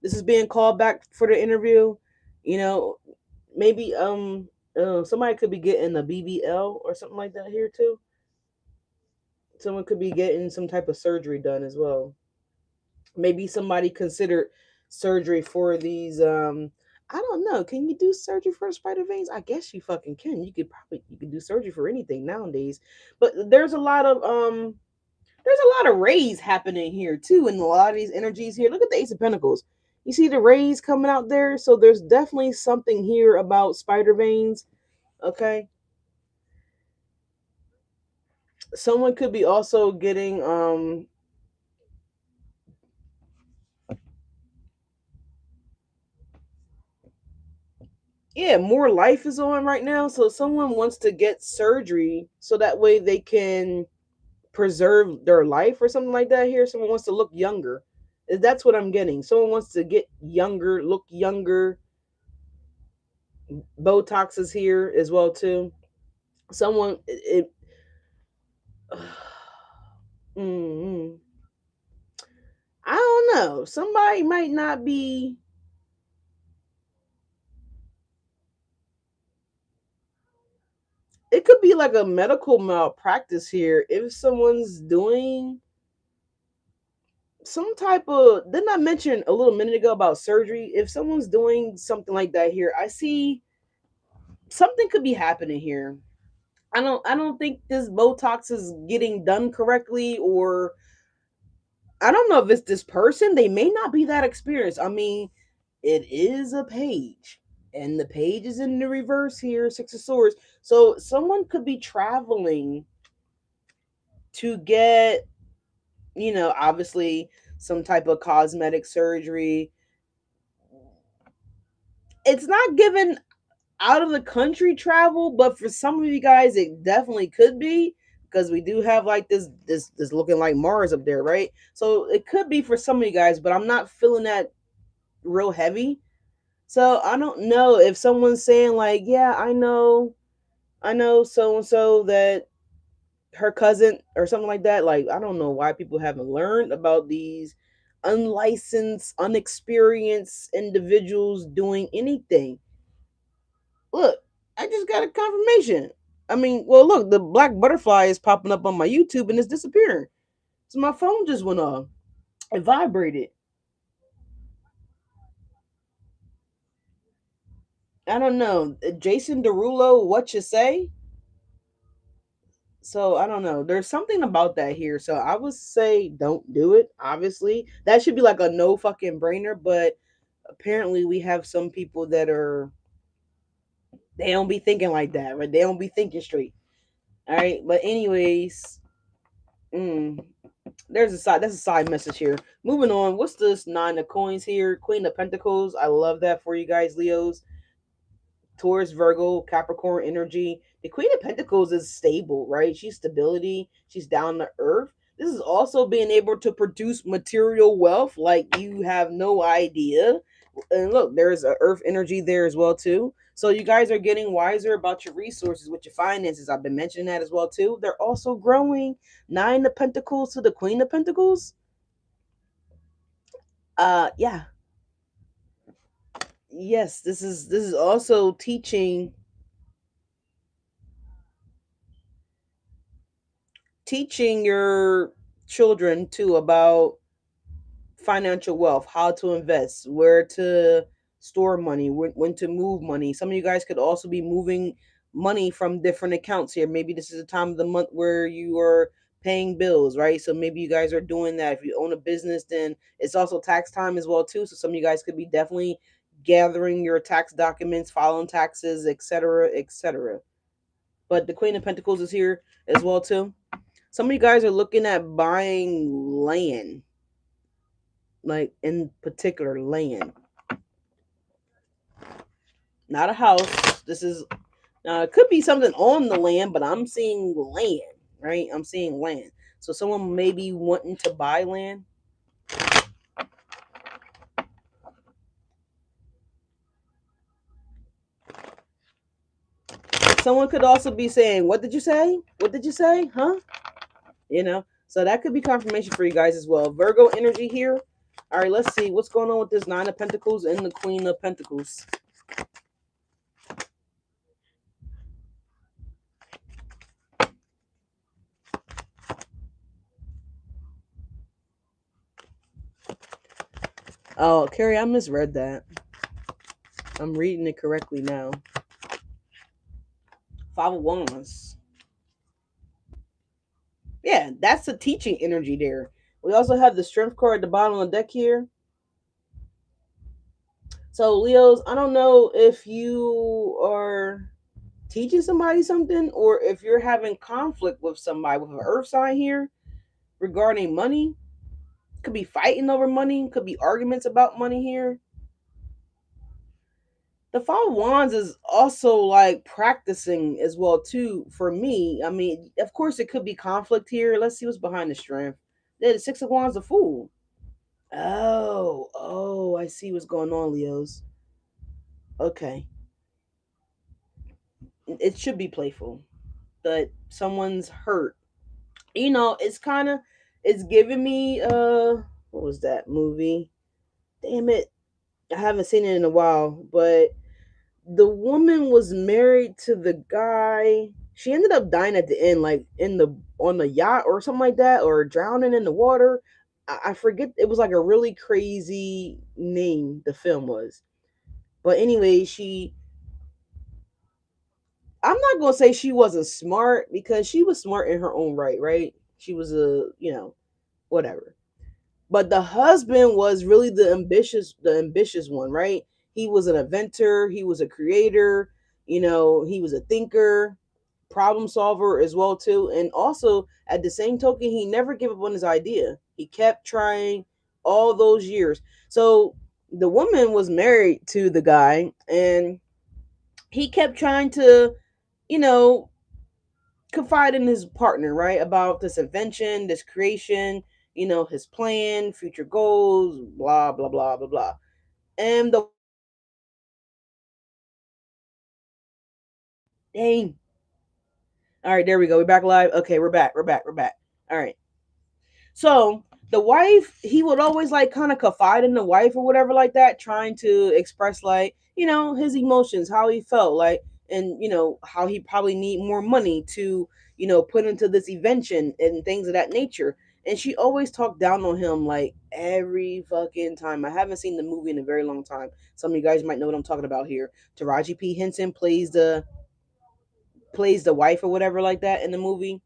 This is being called back for the interview. You know, maybe somebody could be getting a BBL or something like that here too. Someone could be getting some type of surgery done as well. Maybe somebody considered surgery for these I don't know. Can you do surgery for spider veins? I guess you fucking can. You could do surgery for anything nowadays. But there's a lot of rays happening here too in a lot of these energies here. Look at the Ace of Pentacles. You see the rays coming out there? So there's definitely something here about spider veins. Okay. Someone could be also getting yeah, more life is on right now. So someone wants to get surgery so that way they can preserve their life or something like that here. Someone wants to look younger. That's what I'm getting. Someone wants to get younger, look younger. Botox is here as well too. Someone it Mm, I don't know. Somebody might not be. It could be like a medical malpractice here. If someone's doing some type of, didn't I mention a little minute ago about surgery? If someone's doing something like that here, I see something could be happening here. I don't think this Botox is getting done correctly, or I don't know if it's this person. They may not be that experienced. I mean, it is a page, and the page is in the reverse here, Six of Swords. So someone could be traveling to get, obviously some type of cosmetic surgery. It's not given out of the country travel, but for some of you guys, it definitely could be, because we do have like this looking like Mars up there, right? So it could be for some of you guys, but I'm not feeling that real heavy. So I don't know if someone's saying like, yeah, I know so and so that her cousin or something like that. Like, I don't know why people haven't learned about these unlicensed, unexperienced individuals doing anything. Look, I just got a confirmation. I mean, well, look, the black butterfly is popping up on my YouTube and it's disappearing. So my phone just went off. It vibrated. I don't know. Jason Derulo, what you say? So I don't know. There's something about that here. So I would say don't do it. Obviously, that should be like a no fucking brainer. But apparently, we have some people that are, they don't be thinking like that, right? They don't be thinking straight. All right. But anyways, mm, there's a side. That's a side message here. Moving on. What's this nine of coins here? Queen of Pentacles. I love that for you guys, Leos. Taurus, Virgo, Capricorn energy. The Queen of Pentacles is stable, right? She's stability. She's down to earth. This is also being able to produce material wealth like you have no idea. And look, there's a earth energy there as well too. So you guys are getting wiser about your resources with your finances. I've been mentioning that as well too. They're also growing. Nine of Pentacles to the Queen of Pentacles. Yeah. Yes, this is also teaching your children too about financial wealth, how to invest, where to store money, when to move money. Some of you guys could also be moving money from different accounts here. Maybe this is a time of the month where you are paying bills, right? So maybe you guys are doing that. If you own a business, then it's also tax time as well too. So some of you guys could be definitely gathering your tax documents, filing taxes, etc., etc. But the Queen of Pentacles is here as well too. Some of you guys are looking at buying land, like in particular land, not a house. This is now, it could be something on the land, but I'm seeing land, right? I'm seeing land. So someone may be wanting to buy land. Someone could also be saying, "What did you say? What did you say? Huh?" So that could be confirmation for you guys as well. Virgo energy here. All right, let's see what's going on with this Nine of Pentacles and the Queen of Pentacles. Oh, Carrie, I misread that. I'm reading it correctly now. Five of Wands. Yeah, that's the teaching energy there. We also have the Strength card at the bottom of the deck here. So, Leos, I don't know if you are teaching somebody something or if you're having conflict with somebody with an earth sign here regarding money. Could be fighting over money, could be arguments about money here. The Five of Wands is also like practicing as well too for me. I mean, of course it could be conflict here. Let's see what's behind the Strength. Yeah, the Six of Wands, a Fool. Oh, I see what's going on, Leos. Okay. It should be playful, but someone's hurt. It's kind of, It's giving me what was that movie? Damn it. I haven't seen it in a while, but the woman was married to the guy. She ended up dying at the end, like in the on the yacht or something like that, or drowning in the water. I forget. It was like a really crazy name. The film was, but anyway, she. I'm not gonna say she wasn't smart because she was smart in her own right. Right? She was a whatever. But the husband was really the ambitious one, right? He was an inventor, he was a creator, he was a thinker, problem solver as well too. And also at the same token, he never gave up on his idea. He kept trying all those years. So the woman was married to the guy and he kept trying to, you know, confide in his partner, right, about this invention, this creation, his plan, future goals, blah blah blah blah blah. And the dang, all right, there we go. We're back live. Okay, we're back. We're back. We're back. All right. So the wife, he would always like kind of confide in the wife or whatever like that, trying to express like, his emotions, how he felt like, and how he probably need more money to, put into this invention and things of that nature. And she always talked down on him like every fucking time. I haven't seen the movie in a very long time. Some of you guys might know what I'm talking about here. Taraji P. Henson plays the wife or whatever like that in the movie.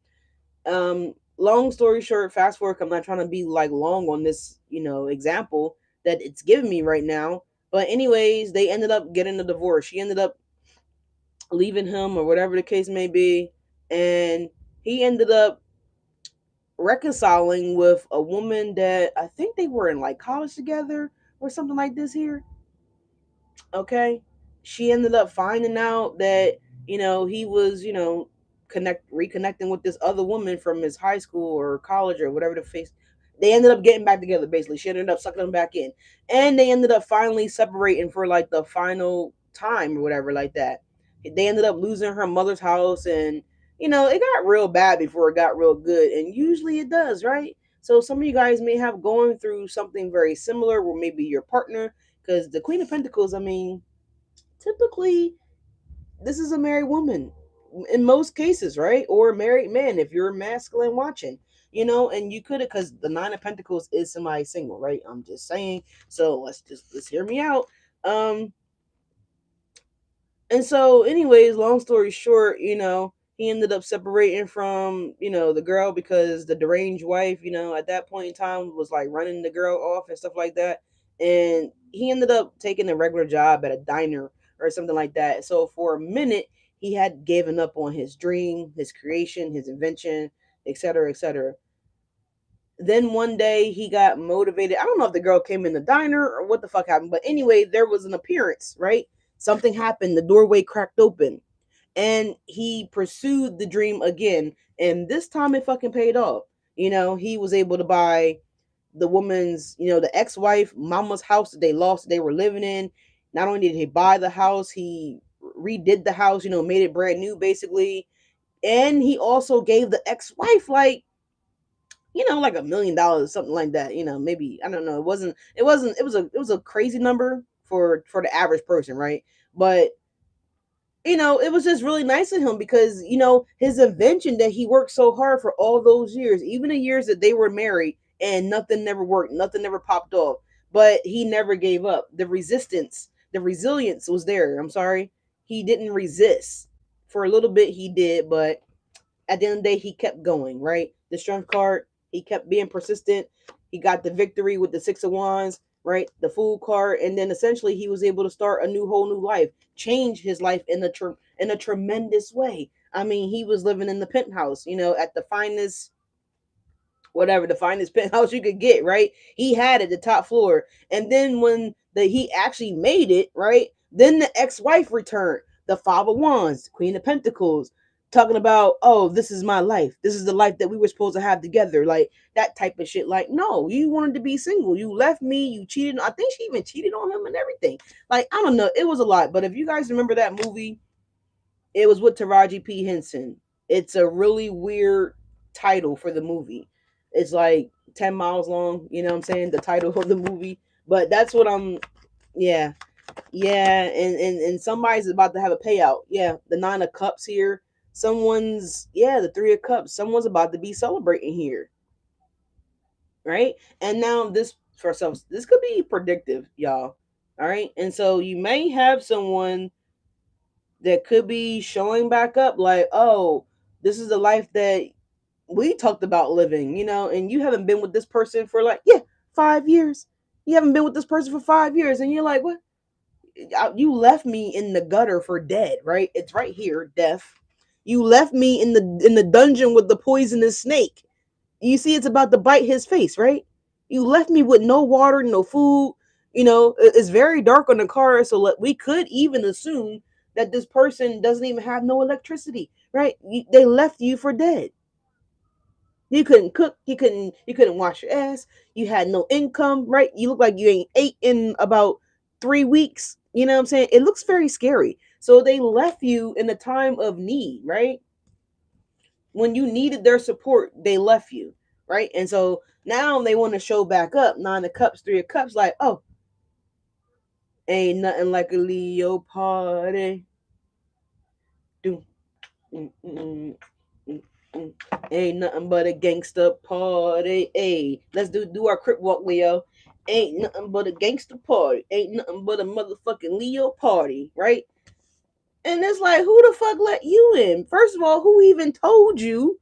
Long story short, fast forward, I'm not trying to be like long on this example that it's giving me right now, but anyways, they ended up getting a divorce. She ended up leaving him or whatever the case may be, and he ended up reconciling with a woman that I think they were in like college together or something like this here. Okay, she ended up finding out that he was reconnecting with this other woman from his high school or college or whatever the face. They ended up getting back together. Basically, she ended up sucking him back in, and they ended up finally separating for like the final time or whatever like that. They ended up losing her mother's house, and it got real bad before it got real good, and usually it does, right? So some of you guys may have going through something very similar, where maybe your partner, because the Queen of Pentacles, I mean, typically this is a married woman in most cases, right? Or a married man if you're masculine watching, and you could have, because the Nine of Pentacles is somebody single, right? I'm just saying. So let's hear me out. Um, and so, anyways, long story short, he ended up separating from, the girl because the deranged wife, at that point in time was like running the girl off and stuff like that. And he ended up taking a regular job at a diner or something like that. So for a minute, he had given up on his dream, his creation, his invention, etc., etc. Then one day he got motivated. I don't know if the girl came in the diner or what the fuck happened, but anyway, there was an appearance, right? Something happened. The doorway cracked open, and he pursued the dream again. And this time it fucking paid off. He was able to buy the woman's, the ex-wife, mama's house that they were living in. Not only did he buy the house, he redid the house, made it brand new basically. And he also gave the ex-wife like like $1 million, something like that. Maybe I don't know. It was a crazy number for the average person, right? But it was just really nice of him because his invention that he worked so hard for all those years, even the years that they were married and nothing never worked, nothing never popped off, but he never gave up. The resistance, the resilience was there. I'm sorry, he didn't resist. For a little bit he did, but at the end of the day, he kept going, right? The strength card, he kept being persistent. He got the victory with the Six of Wands, right? The Fool card, and then essentially he was able to start a whole new life, change his life in a tremendous way. I mean, he was living in the penthouse, at the finest, whatever, the finest penthouse you could get, right? He had it, the top floor. And then when he actually made it, right? Then the ex-wife returned, the Five of Wands, Queen of Pentacles, talking about, oh, this is my life. This is the life that we were supposed to have together. Like that type of shit. Like, no, you wanted to be single. You left me. You cheated. I think she even cheated on him and everything. Like, I don't know. It was a lot. But if you guys remember that movie, it was with Taraji P. Henson. It's a really weird title for the movie. It's like 10 miles long, you know what I'm saying? The title of the movie. But that's what I'm yeah. Yeah, and somebody's about to have a payout. Yeah, the 9 of Cups here. The 3 of Cups. Someone's about to be celebrating here, right? And now this could be predictive, y'all. All right, and so you may have someone that could be showing back up, like, oh, this is the life that we talked about living, and you haven't been with this person for like 5 years. You haven't been with this person for 5 years, and you're like, what? You left me in the gutter for dead, right? It's right here, death. You left me in the dungeon with the poisonous snake. You see, it's about to bite his face, right? You left me with no water, no food. It's very dark on the car, so we could even assume that this person doesn't even have no electricity, right? They left you for dead. You couldn't cook. You couldn't wash your ass. You had no income, right? You look like you ain't ate in about 3 weeks. You know what I'm saying? It looks very scary. So they left you in a time of need, right? When you needed their support, they left you, right? And so now they want to show back up. 9 of Cups, 3 of Cups, like, oh, ain't nothing like a Leo party. Do, mm, mm, mm, mm. Ain't nothing but a gangster party. Hey, let's do our crip walk, Leo. Ain't nothing but a gangster party. Ain't nothing but a motherfucking Leo party, right? And it's like, who the fuck let you in? First of all, who even told you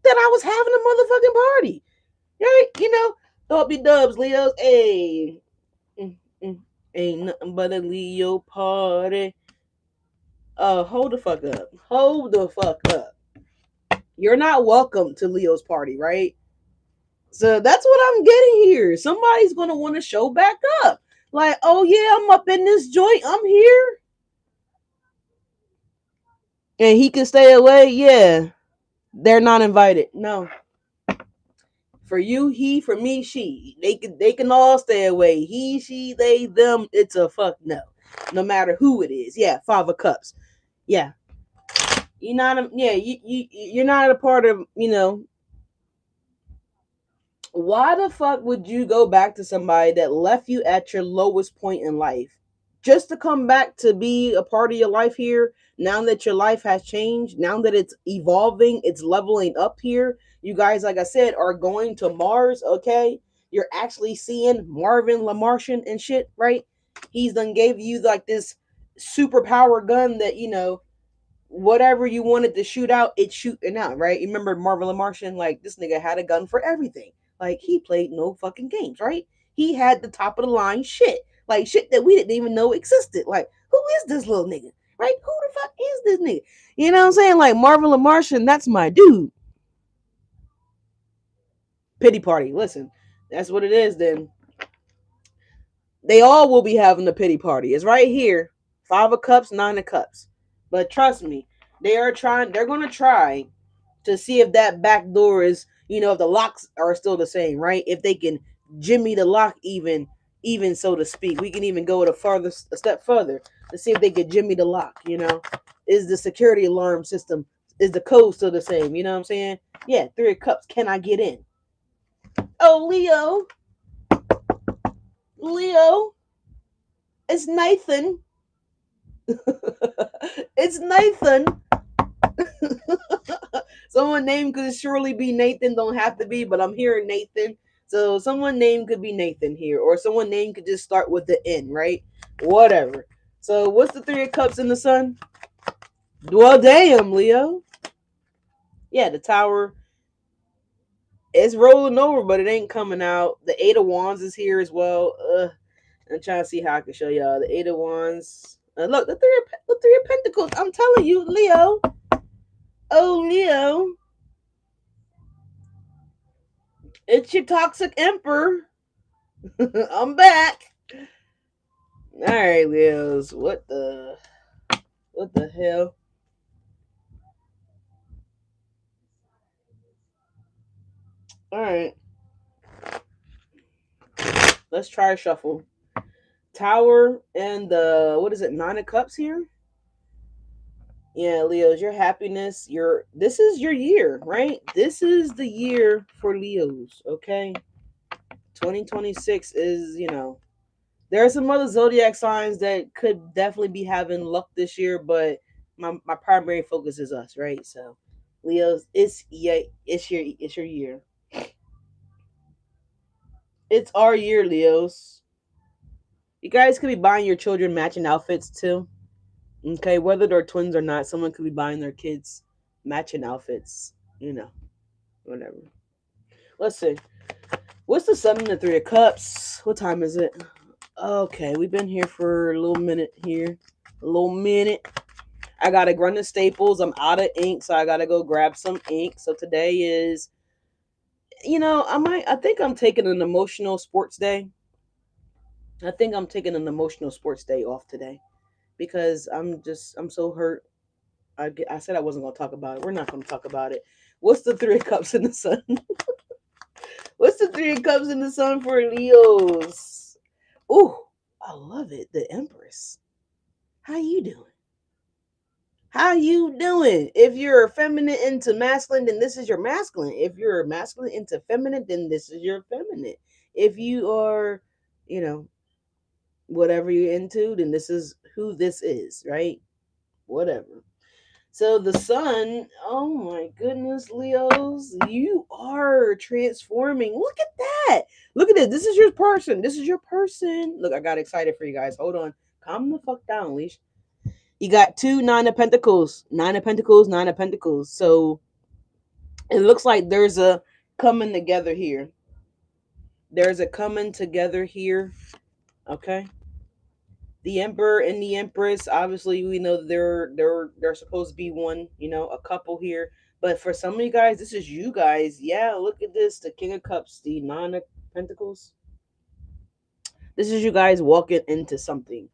that I was having a motherfucking party? Right? Thought be dubs, Leos. Hey, mm, mm. Ain't nothing but a Leo party. Hold the fuck up. Hold the fuck up. You're not welcome to Leo's party, right? So that's what I'm getting here. Somebody's gonna want to show back up. Like, oh yeah, I'm up in this joint. I'm here. And he can stay away. Yeah. They're not invited. No. For you, he, for me, she. They can all stay away. He, she, they, them, it's a fuck no. No matter who it is. Yeah, 5 of Cups. Yeah. You're not you're not a part of, why the fuck would you go back to somebody that left you at your lowest point in life just to come back to be a part of your life here? Now that your life has changed, now that it's evolving, it's leveling up here. You guys, like I said, are going to Mars, okay? You're actually seeing Marvin LaMartian and shit, right? He's done gave you like this superpower gun that, whatever you wanted to shoot out, it's shooting out, right? You remember Marvel and Martian? Like, this nigga had a gun for everything. Like, he played no fucking games, right? He had the top of the line shit. Like, shit that we didn't even know existed. Like, who is this little nigga? Right? Who the fuck is this nigga? You know what I'm saying? Like, Marvel and Martian, that's my dude. Pity party. Listen, that's what it is then. They all will be having a pity party. It's right here. 5 of Cups, 9 of Cups. But trust me, they're gonna try to see if that back door is, if the locks are still the same, right? If they can jimmy the lock even so to speak. We can even go a step further to see if they could jimmy the lock. Is the security alarm system, is the code still the same? You know what I'm saying? Yeah, 3 of Cups, can I get in? Oh, Leo, it's Nathan. It's Nathan. Someone name could surely be Nathan, don't have to be, but I'm hearing Nathan. So someone name could be Nathan here, or someone name could just start with the N, right? Whatever. So what's the 3 of Cups in the sun? Well, damn, Leo. Yeah, the tower. It's rolling over, but it ain't coming out. The 8 of Wands is here as well. I'm trying to see how I can show y'all the 8 of Wands. Look, the 3 of Pentacles. I'm telling you, Leo. Oh, Leo. It's your toxic emperor. I'm back. All right, Leos. What the hell? All right. Let's try shuffle. Tower and the what is it? 9 of Cups here. Yeah, Leos, your happiness, this is your year, right? This is the year for Leos, okay? 2026 is, there are some other zodiac signs that could definitely be having luck this year, but my primary focus is us, right? So, Leos, it's your year. It's our year, Leos. You guys could be buying your children matching outfits too. Okay, whether they're twins or not, someone could be buying their kids matching outfits. Whatever. Let's see. What's the Sun and the Three of Cups? What time is it? Okay, we've been here for a little minute here. A little minute. I gotta run to Staples. I'm out of ink, so I gotta go grab some ink. So today is, I think I'm taking an emotional sports day. I think I'm taking an emotional sports day off today because I'm so hurt. I said I wasn't gonna talk about it. We're not gonna talk about it. What's the Three of Cups in the Sun? What's the Three of Cups in the Sun for Leos? Ooh, I love it. The Empress. How you doing? How you doing? If you're feminine into masculine, then this is your masculine. If you're masculine into feminine, then this is your feminine. If you are, you know, whatever you're into, then this is who this is, right? Whatever. So the sun, oh my goodness, Leos, you are transforming. Look at that. Look at this. This is your person. This is your person. Look, I got excited for you guys. Hold on. Calm the fuck down, Leash. You got two Nine of Pentacles. Nine of Pentacles, Nine of Pentacles. So it looks like there's a coming together here. There's a coming together here. Okay. The Emperor and the Empress, obviously we know that they're supposed to be one, a couple here. But for some of you guys, this is you guys. Yeah, look at this. The King of Cups, the Nine of Pentacles. This is you guys walking into something.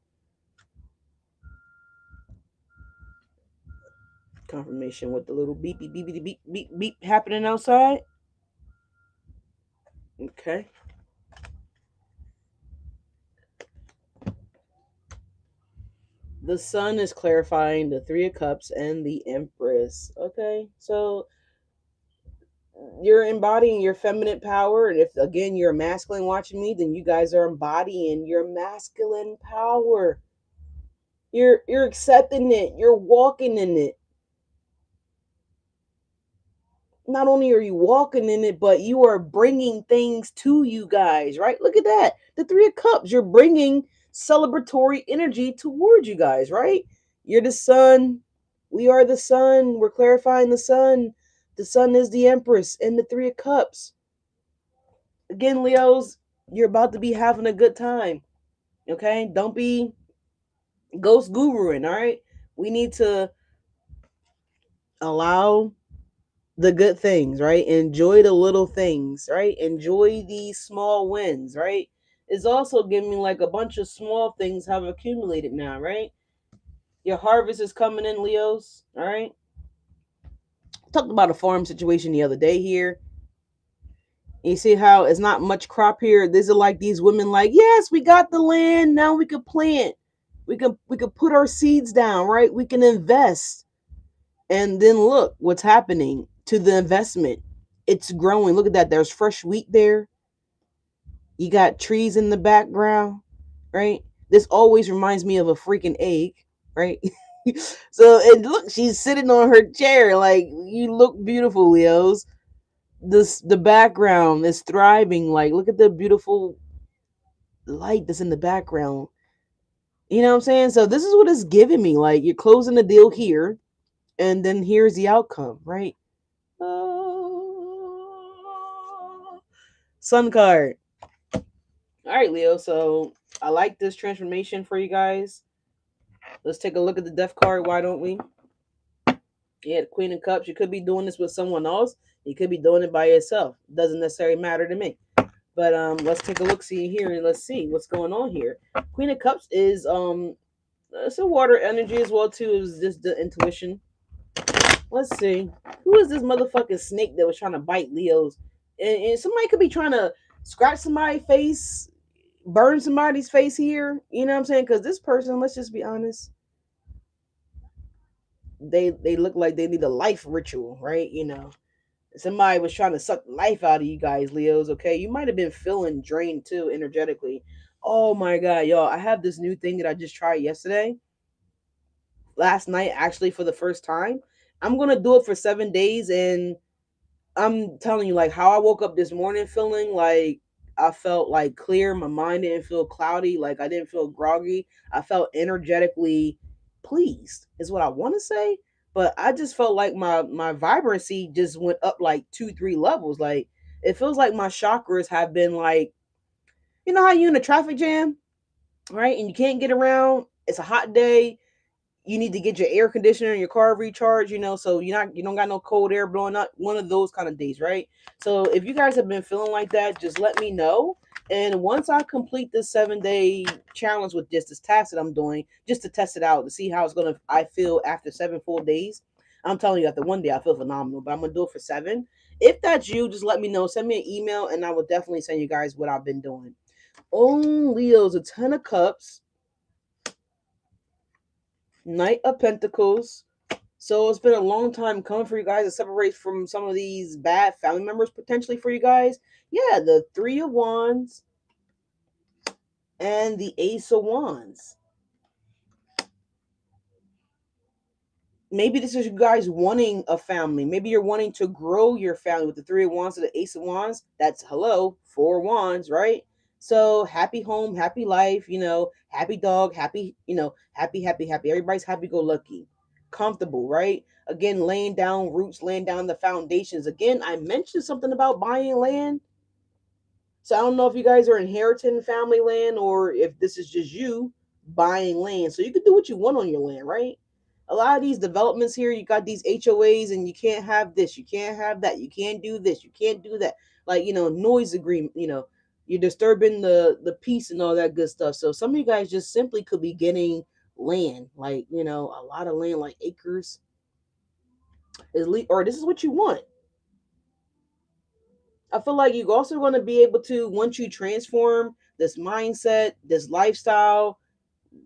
Confirmation with the little beep beep beep beep beep beep beep happening outside. Okay. The Sun is clarifying the Three of Cups and the Empress. Okay, so you're embodying your feminine power, and if again you're masculine watching me, then you guys are embodying your masculine power. You're accepting it. You're walking in it. Not only are you walking in it, but you are bringing things to you guys, right? Look at that. The Three of Cups. You're bringing celebratory energy towards you guys, right? You're the sun. We are the sun. We're clarifying the sun. The sun is the Empress and the Three of Cups. Again, Leos, you're about to be having a good time. Okay? Don't be ghost guruing, all right? We need to allow the good things, right? Enjoy the little things, right? Enjoy these small wins, right? It's also giving me like a bunch of small things have accumulated now, right? Your harvest is coming in, Leos, all right? Talked about a farm situation the other day here. You see how it's not much crop here. These are like these women like, yes, we got the land. Now we could plant. We could put our seeds down, right? We can invest. And then look what's happening to the investment. It's growing. Look at that. There's fresh wheat there. You got trees in the background, right? This always reminds me of a freaking egg, right? So and look, she's sitting on her chair. Like, you look beautiful, Leos. The background is thriving. Like, look at the beautiful light that's in the background. You know what I'm saying? So this is what it's giving me. Like, you're closing the deal here, and then here's the outcome, right? Sun card. All right, Leo. So I like this transformation for you guys. Let's take a look at the Death card. Why don't we? Yeah, the Queen of Cups. You could be doing this with someone else. You could be doing it by yourself. Doesn't necessarily matter to me. But let's take a look, see here, and let's see what's going on here. Queen of Cups is it's a water energy as well too. It was just the intuition. Let's see. Who is this motherfucking snake that was trying to bite Leo's? And somebody could be trying to scratch somebody's face, burn somebody's face here. You know what I'm saying? Because this person, let's just be honest, they look like they need a life ritual, right? Somebody was trying to suck life out of you guys, Leos. Okay, you might have been feeling drained too energetically. Oh my god, y'all! I have this new thing that I just tried yesterday, last night, actually for the first time. I'm gonna do it for 7 days, and I'm telling you, like how I woke up this morning feeling like I felt like clear. My mind didn't feel cloudy. Like I didn't feel groggy. I felt energetically pleased, is what I want to say. But I just felt like my vibrancy just went up like 2, 3 levels. Like it feels like my chakras have been like, you know how you in a traffic jam, right? And you can't get around. It's a hot day, you need to get your air conditioner in your car recharged, so you don't got no cold air blowing up. One of those kind of days, right? So if you guys have been feeling like that, just let me know. And once I complete this 7 day challenge with just this task that I'm doing, just to test it out to see how I feel after 7 full days. I'm telling you, after one day I feel phenomenal, but I'm gonna do it for 7. If that's you, just let me know. Send me an email, and I will definitely send you guys what I've been doing. Oh, Leo's a 10 of cups, Knight of Pentacles. So it's been a long time coming for you guys to separate from some of these bad family members potentially for you guys. Yeah, the Three of Wands and the Ace of Wands. Maybe this is you guys wanting a family. Maybe you're wanting to grow your family with the Three of Wands to the Ace of Wands. That's hello, 4 wands, right? So happy home, happy life, happy dog, happy, happy, happy, happy. Everybody's happy go lucky, comfortable, right? Again, laying down roots, laying down the foundations. Again, I mentioned something about buying land. So I don't know if you guys are inheriting family land or if this is just you buying land. So you can do what you want on your land, right? A lot of these developments here, you got these HOAs and you can't have this, you can't have that, you can't do this, you can't do that. Like, noise agreement, you're disturbing the peace and all that good stuff. So some of you guys just simply could be getting land, like, a lot of land, like acres, or this is what you want. I feel like you're also going to be able to, once you transform this mindset, this lifestyle,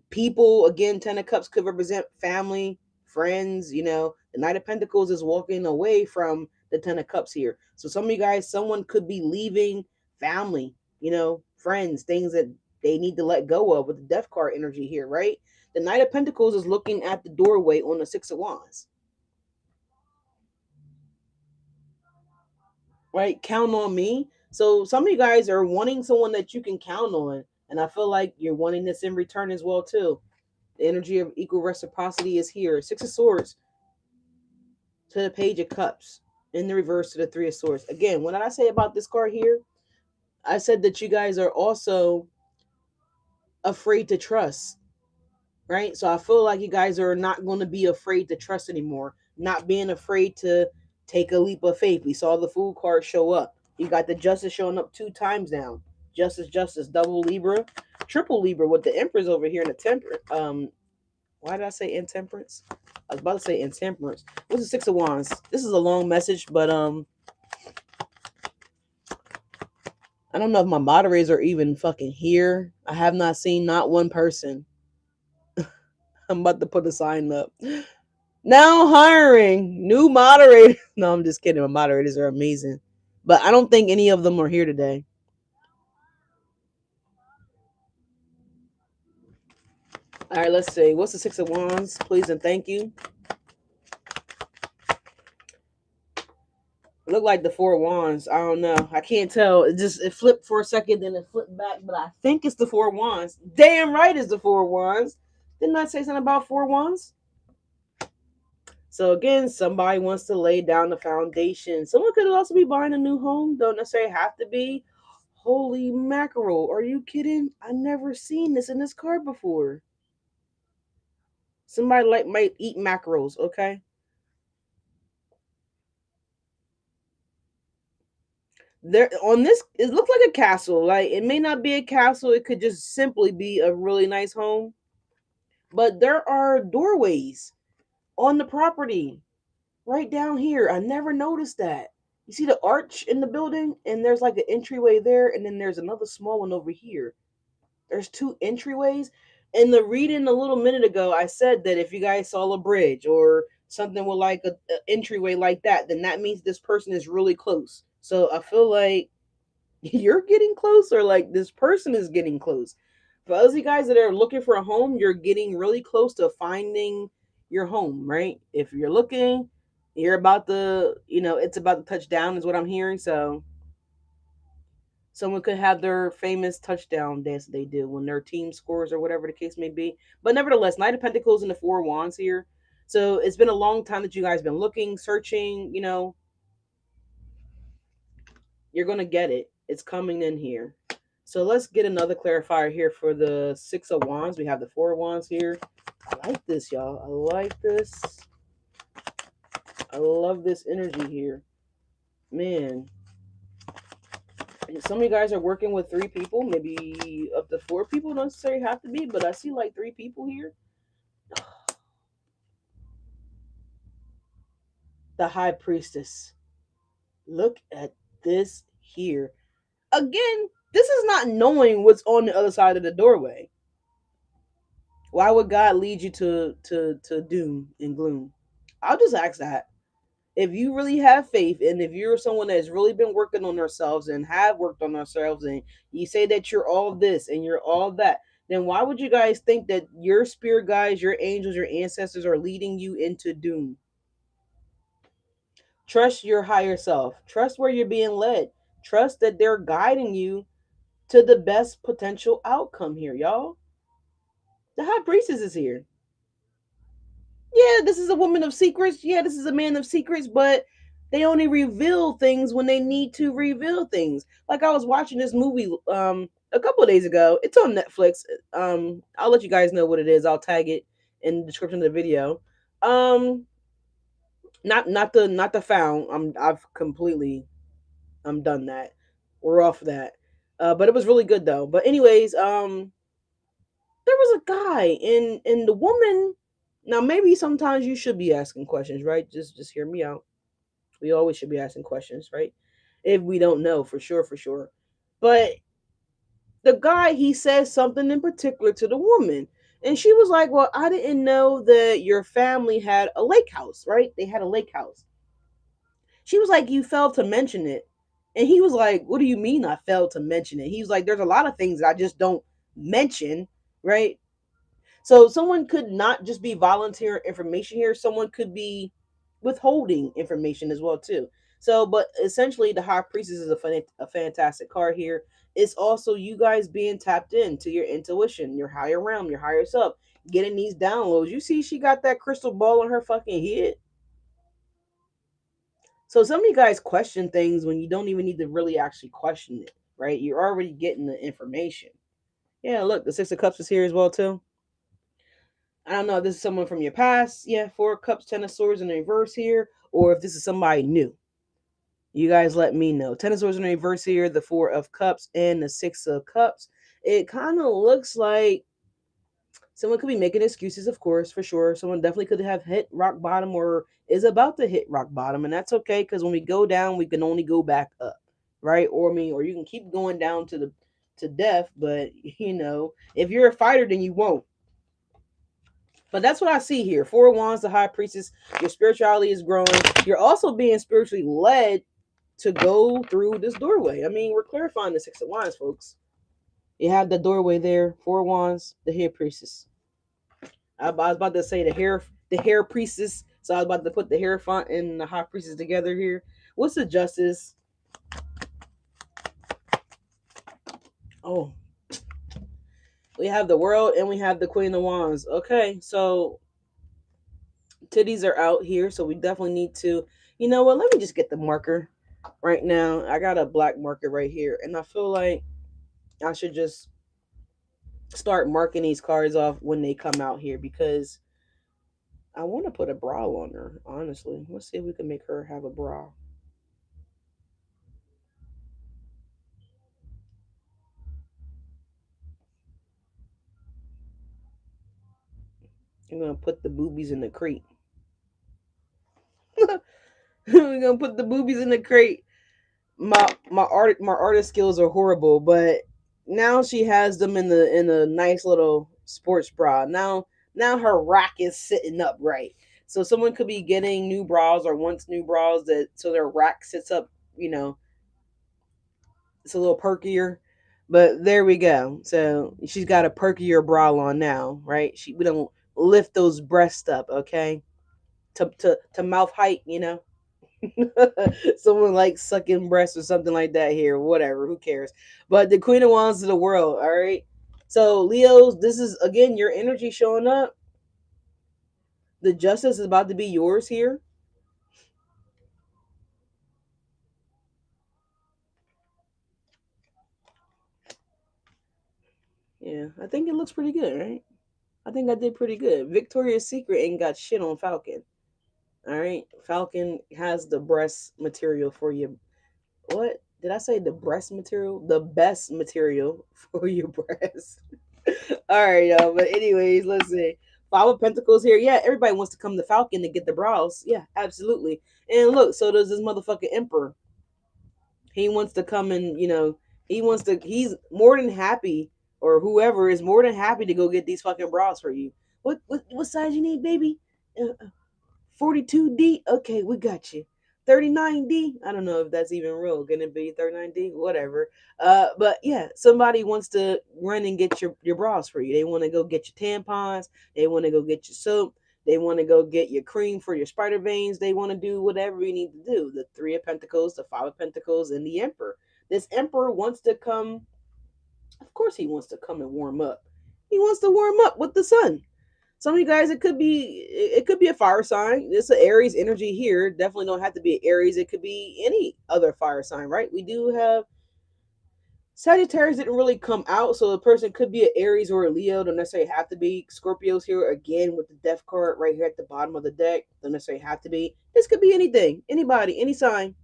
people, again, 10 of Cups could represent family, friends, the Knight of Pentacles is walking away from the 10 of Cups here. So some of you guys, someone could be leaving family, friends, things that they need to let go of with the Death card energy here, right? The Knight of Pentacles is looking at the doorway on the 6 of Wands. Right? Count on me. So some of you guys are wanting someone that you can count on, and I feel like you're wanting this in return as well too. The energy of equal reciprocity is here. 6 of Swords to the Page of Cups, in the reverse to the 3 of Swords. Again, what did I say about this card here? I said that you guys are also afraid to trust, right? So I feel like you guys are not going to be afraid to trust anymore, not being afraid to take a leap of faith. We saw the Fool card show up. You got the Justice showing up 2 times now. Justice, Justice, double Libra, triple Libra with the Empress over here in the temperance. Why did I say intemperance? I was about to say intemperance. What's the 6 of Wands? This is a long message, but I don't know if my moderators are even fucking here. I have not seen not one person. I'm about to put a sign up. Now hiring new moderators. No, I'm just kidding. My moderators are amazing. But I don't think any of them are here today. All right, let's see. What's the 6 of Wands? Please and thank you. It looked like the 4 of Wands. I don't know. I can't tell. It flipped for a second, then it flipped back. But I think it's the 4 of Wands. Damn right it's the 4 of Wands. Didn't I say something about 4 of Wands? So again, somebody wants to lay down the foundation. Someone could also be buying a new home. Don't necessarily have to be. Holy mackerel. Are you kidding? I never seen this in this card before. Somebody might eat mackerels, okay? There on this, it looks like a castle. Like it may not be a castle, it could just simply be a really nice home. But there are doorways on the property right down here. I never noticed that. You see the arch in the building, and there's like an entryway there, and then there's another small one over here. There's 2 entryways. In the reading a little minute ago, I said that if you guys saw a bridge or something with like a entryway like that, then that means this person is really close. So I feel like you're getting close, or like this person is getting close. For those of you guys that are looking for a home, you're getting really close to finding your home, right? If you're looking, you're about to, it's about to touch down, is what I'm hearing. So someone could have their famous touchdown dance that they do when their team scores or whatever the case may be. But nevertheless, Knight of Pentacles and the Four of Wands here. So it's been a long time that you guys been looking, searching, you're going to get it. It's coming in here. So let's get another clarifier here for the Six of Wands. We have the Four of Wands here. I like this, y'all. I like this. I love this energy here. Man. Some of you guys are working with 3 people, maybe up to 4 people. Don't necessarily have to be, but I see like 3 people here. The High Priestess. Look at this here. Again, this is not knowing what's on the other side of the doorway. Why would God lead you to doom and gloom? I'll just ask that. If you really have faith, and if you're someone that's really been working on themselves and have worked on themselves, and you say that you're all this and you're all that, then why would you guys think that your spirit guides, your angels, your ancestors are leading you into doom? Trust your higher self. Trust where you're being led. Trust that they're guiding you to the best potential outcome here, y'all. The High Priestess is here. Yeah, this is a woman of secrets. Yeah, this is a man of secrets, but they only reveal things when they need to reveal things. Like I was watching this movie a couple of days ago. It's on Netflix. I'll let you guys know what it is. I'll tag it in the description of the video. Um not the found. I'm done that. We're off that. But it was really good though. But anyways, there was a guy and the woman. Now maybe sometimes you should be asking questions, right? Just hear me out. We always should be asking questions, right? If we don't know, for sure, for sure. But the guy, he says something in particular to the woman, and she was like, well, I didn't know that your family had a lake house, right? They had a lake house. She was like, you failed to mention it. And he was like, what do you mean I failed to mention it? He was like, there's a lot of things that I just don't mention, right? So someone could not just be volunteering information here. Someone could be withholding information as well too. So, but essentially, the High Priestess is a fantastic card here. It's also you guys being tapped into your intuition, your higher realm, your higher self, getting these downloads. You see, she got that crystal ball on her fucking head. So some of you guys question things when you don't even need to really actually question it, right? You're already getting the information. Yeah, look, the Six of Cups is here as well too. I don't know if this is someone from your past. Yeah, 4 of Cups, 10 of Swords in the reverse here, or if this is somebody new. You guys let me know. 10 of Swords in the reverse here, the 4 of Cups, and the 6 of Cups. It kind of looks like someone could be making excuses, of course, for sure. Someone definitely could have hit rock bottom or is about to hit rock bottom, and that's okay because when we go down, we can only go back up, right? Or or you can keep going down to death, but if you're a fighter, then you won't. But that's what I see here. 4 of Wands, the High Priestess. Your spirituality is growing. You're also being spiritually led to go through this doorway. I mean, we're clarifying the 6 of Wands, folks. You have the doorway there. 4 of Wands, the High Priestess. I was about to say the hair priestess. So I was about to put the Hierophant and the High Priestess together here. What's the Justice? Oh, we have the World and we have the Queen of Wands. Okay, so titties are out here, so we definitely need to. You know what? Let me just get the marker right now. I got a black marker right here, and I feel like I should just start marking these cards off when they come out here because I want to put a bra on her. Honestly, let's see if we can make her have a bra. I'm gonna put the boobies in the crate. We're gonna put the boobies in the crate. My artist skills are horrible, but now she has them in a nice little sports bra. Now her rack is sitting up right. So someone could be getting new bras or wants new bras that so their rack sits up, you know, it's a little perkier. But there we go. So she's got a perkier bra on now, right? We don't lift those breasts up, okay? To mouth height, you know. Someone like sucking breasts or something like that here, whatever, who cares? But the Queen of Wands of the world, all right? So Leos, this is again your energy showing up. The justice is about to be yours here. Yeah, I think it looks pretty good, right? I think I did pretty good. Victoria's Secret ain't got shit on Falcon. All right, Falcon has the breast material for you. What did I say? The breast material, the best material for your breast. All right, y'all. But anyways, let's see. Five of Pentacles here. Yeah, everybody wants to come to Falcon to get the brows. Yeah, absolutely. And look, so does this motherfucking Emperor. He wants to come and he wants to. He's more than happy, or whoever is more than happy to go get these fucking brows for you. What size you need, baby? 42D. Okay, we got you. 39D. I don't know if that's even real. Gonna be 39D, whatever. But yeah, somebody wants to run and get your bras for you. They want to go get your tampons. They want to go get your soap. They want to go get your cream for your spider veins. They want to do whatever you need to do. The Three of Pentacles, the Five of Pentacles, and the Emperor. This Emperor wants to come. Of course, he wants to come and warm up. He wants to warm up with the sun. Some of you guys, it could be a fire sign. It's an Aries energy here. Definitely don't have to be an Aries. It could be any other fire sign, right? We do have Sagittarius didn't really come out, so the person could be an Aries or a Leo. Don't necessarily have to be. Scorpios here again with the Death card right here at the bottom of the deck. Don't necessarily have to be. This could be anything, anybody, any sign.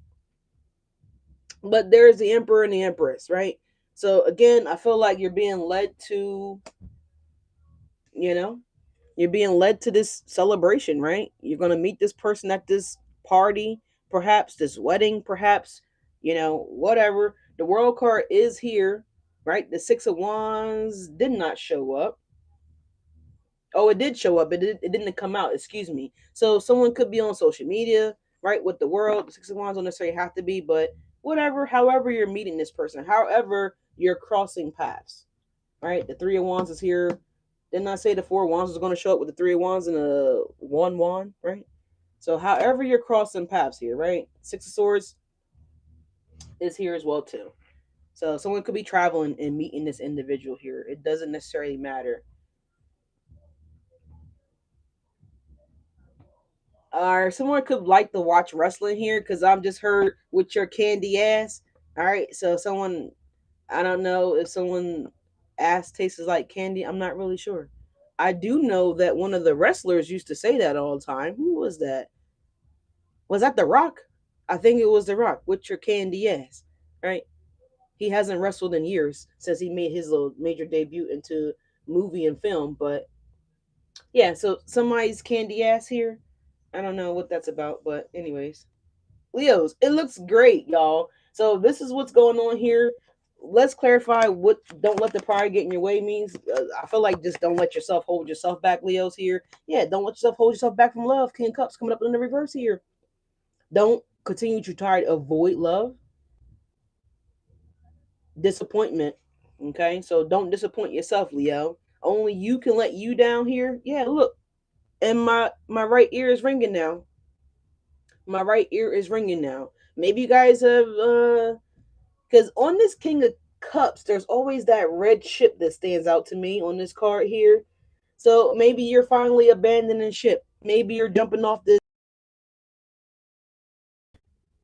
But there's the Emperor and the Empress, right? So again, I feel like you're being led to, you know, you're being led to this celebration, right? You're going to meet this person at this party, perhaps this wedding, perhaps, whatever. The world card is here, right? The Six of Wands did not show up. Oh, it did show up, but it didn't come out, excuse me. So someone could be on social media, right, with the world. The Six of Wands don't necessarily have to be, but whatever, however you're meeting this person, however you're crossing paths, right? The Three of Wands is here. Didn't I say the Four of Wands was going to show up with the Three of Wands and a one wand, right? So however you're crossing paths here, right? Six of Swords is here as well too. So someone could be traveling and meeting this individual here. It doesn't necessarily matter. Or someone could like to watch wrestling here because I'm just heard with your candy ass. All right, so someone, I don't know if someone ass tastes like candy. I'm not really sure. I do know that one of the wrestlers used to say that all the time. Who was that? Was that The Rock? I think it was The Rock with your candy ass, right? He hasn't wrestled in years since he made his little major debut into movie and film. But yeah, so somebody's candy ass here. I don't know what that's about, but anyways, Leos, it looks great, y'all. So this is what's going on here. Let's clarify what "don't let the pride get in your way" means. I feel like just don't let yourself hold yourself back, Leos. Here, yeah, don't let yourself hold yourself back from love. King of Cups coming up in the reverse here. Don't continue to try to avoid love, disappointment. Okay, so don't disappoint yourself, Leo. Only you can let you down here. Yeah, look, and my right ear is ringing now. My right ear is ringing now. Maybe you guys have because on this King of Cups, there's always that red ship that stands out to me on this card here. So maybe you're finally abandoning ship. Maybe you're jumping off this.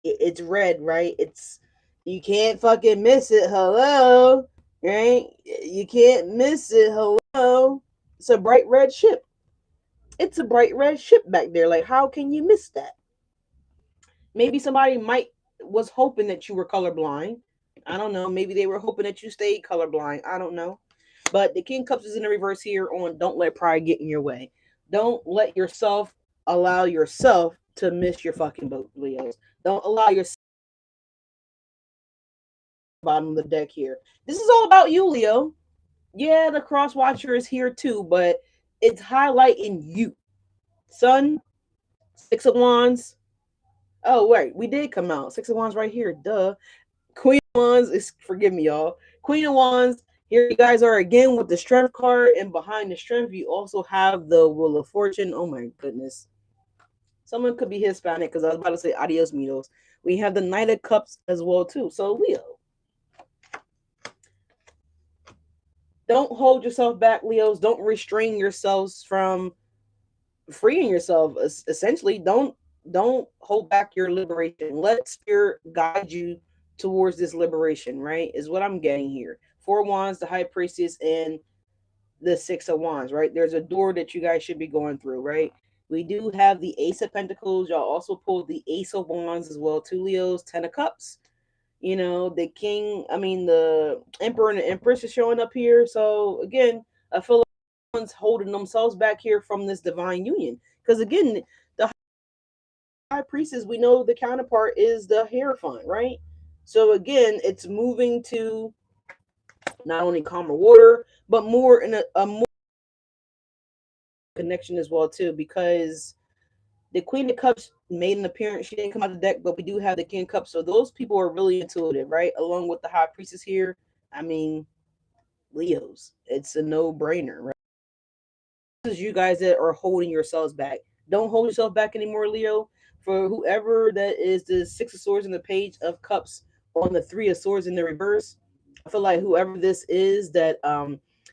It's red, right? It's you can't fucking miss it. Hello, right? You can't miss it. Hello. It's a bright red ship. It's a bright red ship back there. Like, how can you miss that? Maybe somebody might was hoping that you were colorblind. I don't know. Maybe they were hoping that you stayed colorblind. I don't know. But the King Cups is in the reverse here on don't let pride get in your way. Don't let yourself allow yourself to miss your fucking boat, Leos. Don't allow yourself bottom of the deck here. This is all about you, Leo. Yeah, the cross watcher is here too, but it's highlighting you. Son, Six of Wands. Oh, wait, we did come out. Six of Wands right here. Duh. Queen of Wands is, forgive me, y'all. Queen of Wands. Here you guys are again with the Strength card, and behind the Strength, you also have the Wheel of Fortune. Oh my goodness. Someone could be Hispanic because I was about to say adios, mitos. We have the Knight of Cups as well too. So Leo, don't hold yourself back, Leos. Don't restrain yourselves from freeing yourself. Essentially, don't hold back your liberation. Let spirit guide you towards this liberation. Right, is what I'm getting here. Four Wands, the High Priestess, and the Six of Wands. Right, there's a door that you guys should be going through. Right. We do have the Ace of Pentacles. Y'all also pulled the Ace of Wands as well. Two Leos, Ten of Cups. The king, I mean, the emperor and the empress is showing up here. So again, I feel like someone's holding themselves back here from this divine union. Because again, the high priestess, we know the counterpart is the Hierophant, right? So again, it's moving to not only calmer water, but more in a more connection as well too, because the Queen of Cups made an appearance. She didn't come out of the deck, but we do have the King of Cups. So those people are really intuitive, right? Along with the High Priestess here. I mean, Leos. It's a no-brainer, right? This is you guys that are holding yourselves back. Don't hold yourself back anymore, Leo. For whoever that is the Six of Swords in the Page of Cups on the Three of Swords in the reverse, I feel like whoever this is that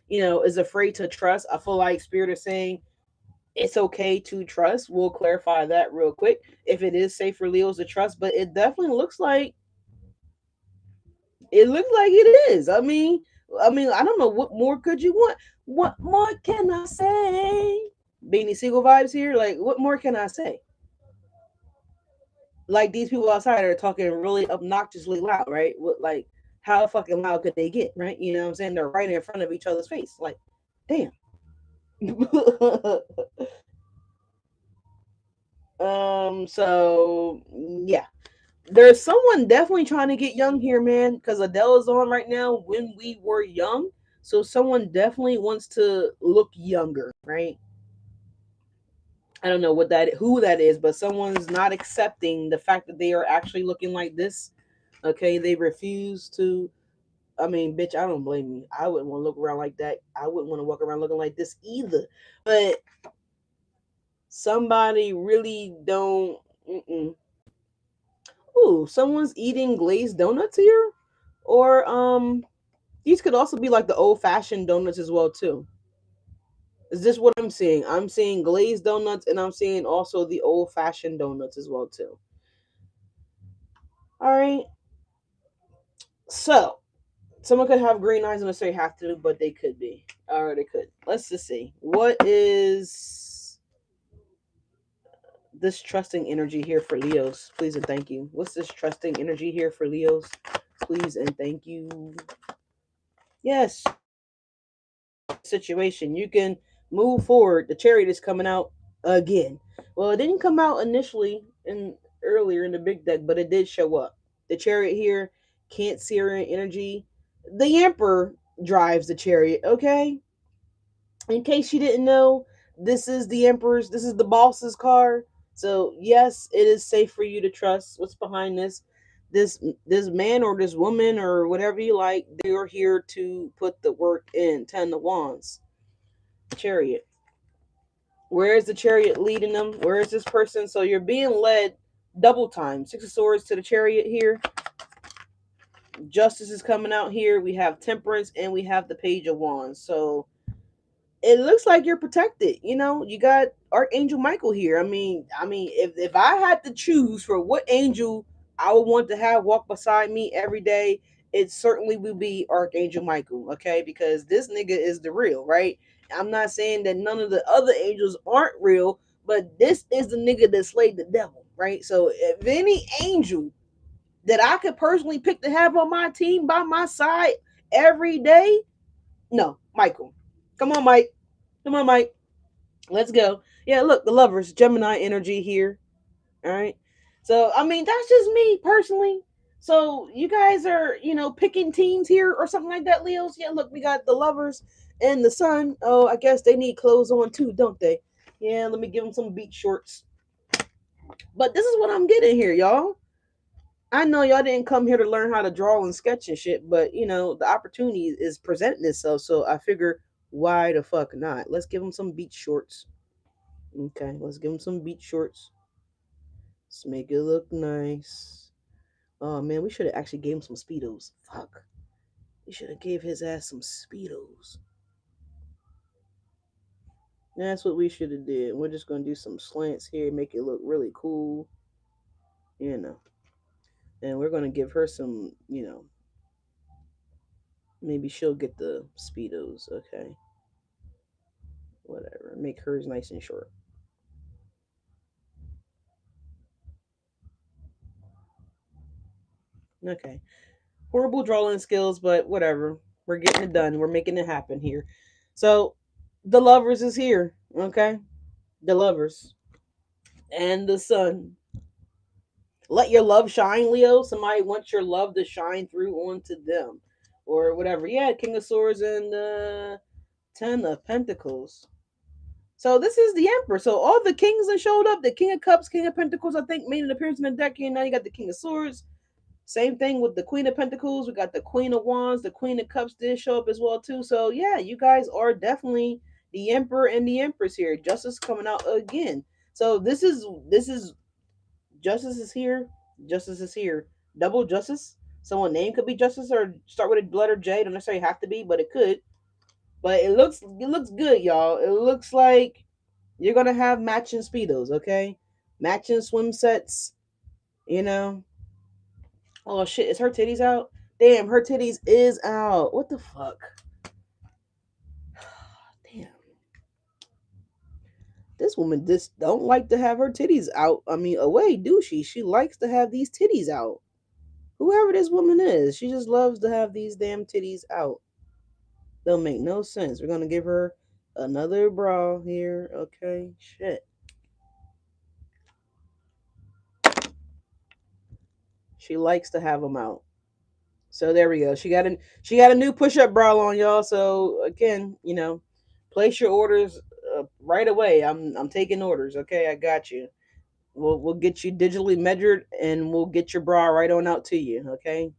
is afraid to trust. I feel like Spirit is saying it's okay to trust. We'll clarify that real quick if it is safe for Leos to trust, but it definitely looks like it is. I mean, I don't know what more could you want. What more can I say? Beanie Siegel vibes here. Like, what more can I say? Like these people outside are talking really obnoxiously loud, right? Like, how fucking loud could they get, right? You know what I'm saying? They're right in front of each other's face. Like, damn. So yeah, there's someone definitely trying to get young here, man, because Adele is on right now when we were young. So someone definitely wants to look younger, right? I don't know who that is, but someone's not accepting the fact that they are actually looking like this. Okay, they refuse to. I mean, bitch, I don't blame you. I wouldn't want to look around like that. I wouldn't want to walk around looking like this either. But somebody really don't. Mm-mm. Ooh, someone's eating glazed donuts here, or these could also be like the old fashioned donuts as well too. Is this what I'm seeing? I'm seeing glazed donuts, and I'm seeing also the old fashioned donuts as well too. All right, so someone could have green eyes, and I say have to, but they could be. All right, they could. Let's just see what is this trusting energy here for Leos. Please and thank you. What's this trusting energy here for Leos? Please and thank you. Yes, situation. You can move forward. The Chariot is coming out again. Well, it didn't come out initially in earlier in the big deck, but it did show up. The Chariot here, Cancerian energy. The Emperor drives the Chariot, okay? In case you didn't know, this is the boss's car. So yes, it is safe for you to trust. What's behind this? This man or this woman or whatever you like, they're here to put the work in. Ten of Wands. Chariot. Where is the Chariot leading them? Where is this person? So you're being led double time. Six of Swords to the Chariot here. Justice is coming out here. We have Temperance and we have the Page of Wands. So it looks like you're protected. You got Archangel Michael here. I mean, if I had to choose for what angel I would want to have walk beside me every day, it certainly would be Archangel Michael. Okay, because this nigga is the real, right? I'm not saying that none of the other angels aren't real, but this is the nigga that slayed the devil, right? So if any angel that I could personally pick to have on my team by my side every day, no, Michael. Come on, Mike. Come on, Mike. Let's go. Yeah, look, the lovers, Gemini energy here. All right. So, I mean, that's just me personally. So, you guys are, picking teams here or something like that, Leos. Yeah, look, we got the lovers and the sun. Oh, I guess they need clothes on too, don't they? Yeah, let me give them some beach shorts. But this is what I'm getting here, y'all. I know y'all didn't come here to learn how to draw and sketch and shit, but you know the opportunity is presenting itself, so I figure why the fuck not? Let's give him some beach shorts. Okay, let's give him some beach shorts. Let's make it look nice. Oh man, we should have actually gave him some speedos. Fuck, we should have gave his ass some speedos. That's what we should have did. We're just gonna do some slants here, make it look really cool, you know. And we're gonna give her some, you know, maybe she'll get the speedos. Okay, whatever. Make hers nice and short. Okay. Horrible drawing skills, but whatever. We're getting it done. We're making it happen here. So, the lovers is here. Okay, the lovers and the sun. Let your love shine, Leo. Somebody wants your love to shine through onto them, or whatever. Yeah, King of Swords and Ten of Pentacles. So this is the Emperor. So all the kings that showed up, the King of Cups, King of Pentacles, I think made an appearance in the deck here. Now you got the King of Swords. Same thing with the Queen of Pentacles. We got the Queen of Wands. The Queen of Cups did show up as well too. So yeah, you guys are definitely the Emperor and the Empress here. Justice coming out again. So this is Justice is here. Justice is here. Double Justice. Someone name could be Justice or start with a letter J. Don't necessarily have to be, but it could. But it looks good, y'all. It looks like you're gonna have matching speedos, okay? Matching swim sets, you know. Oh shit, is her titties out? Damn, her titties is out. What the fuck? Damn. This woman just don't like to have her titties out. I mean, away, do she? She likes to have these titties out. Whoever this woman is, she just loves to have these damn titties out. They'll make no sense. We're gonna give her another bra here. Okay, shit. She likes to have them out. So there we go. She got a new push-up bra on, y'all. So again, you know, place your orders right away. I'm taking orders. Okay, I got you. We'll get you digitally measured and we'll get your bra right on out to you. Okay.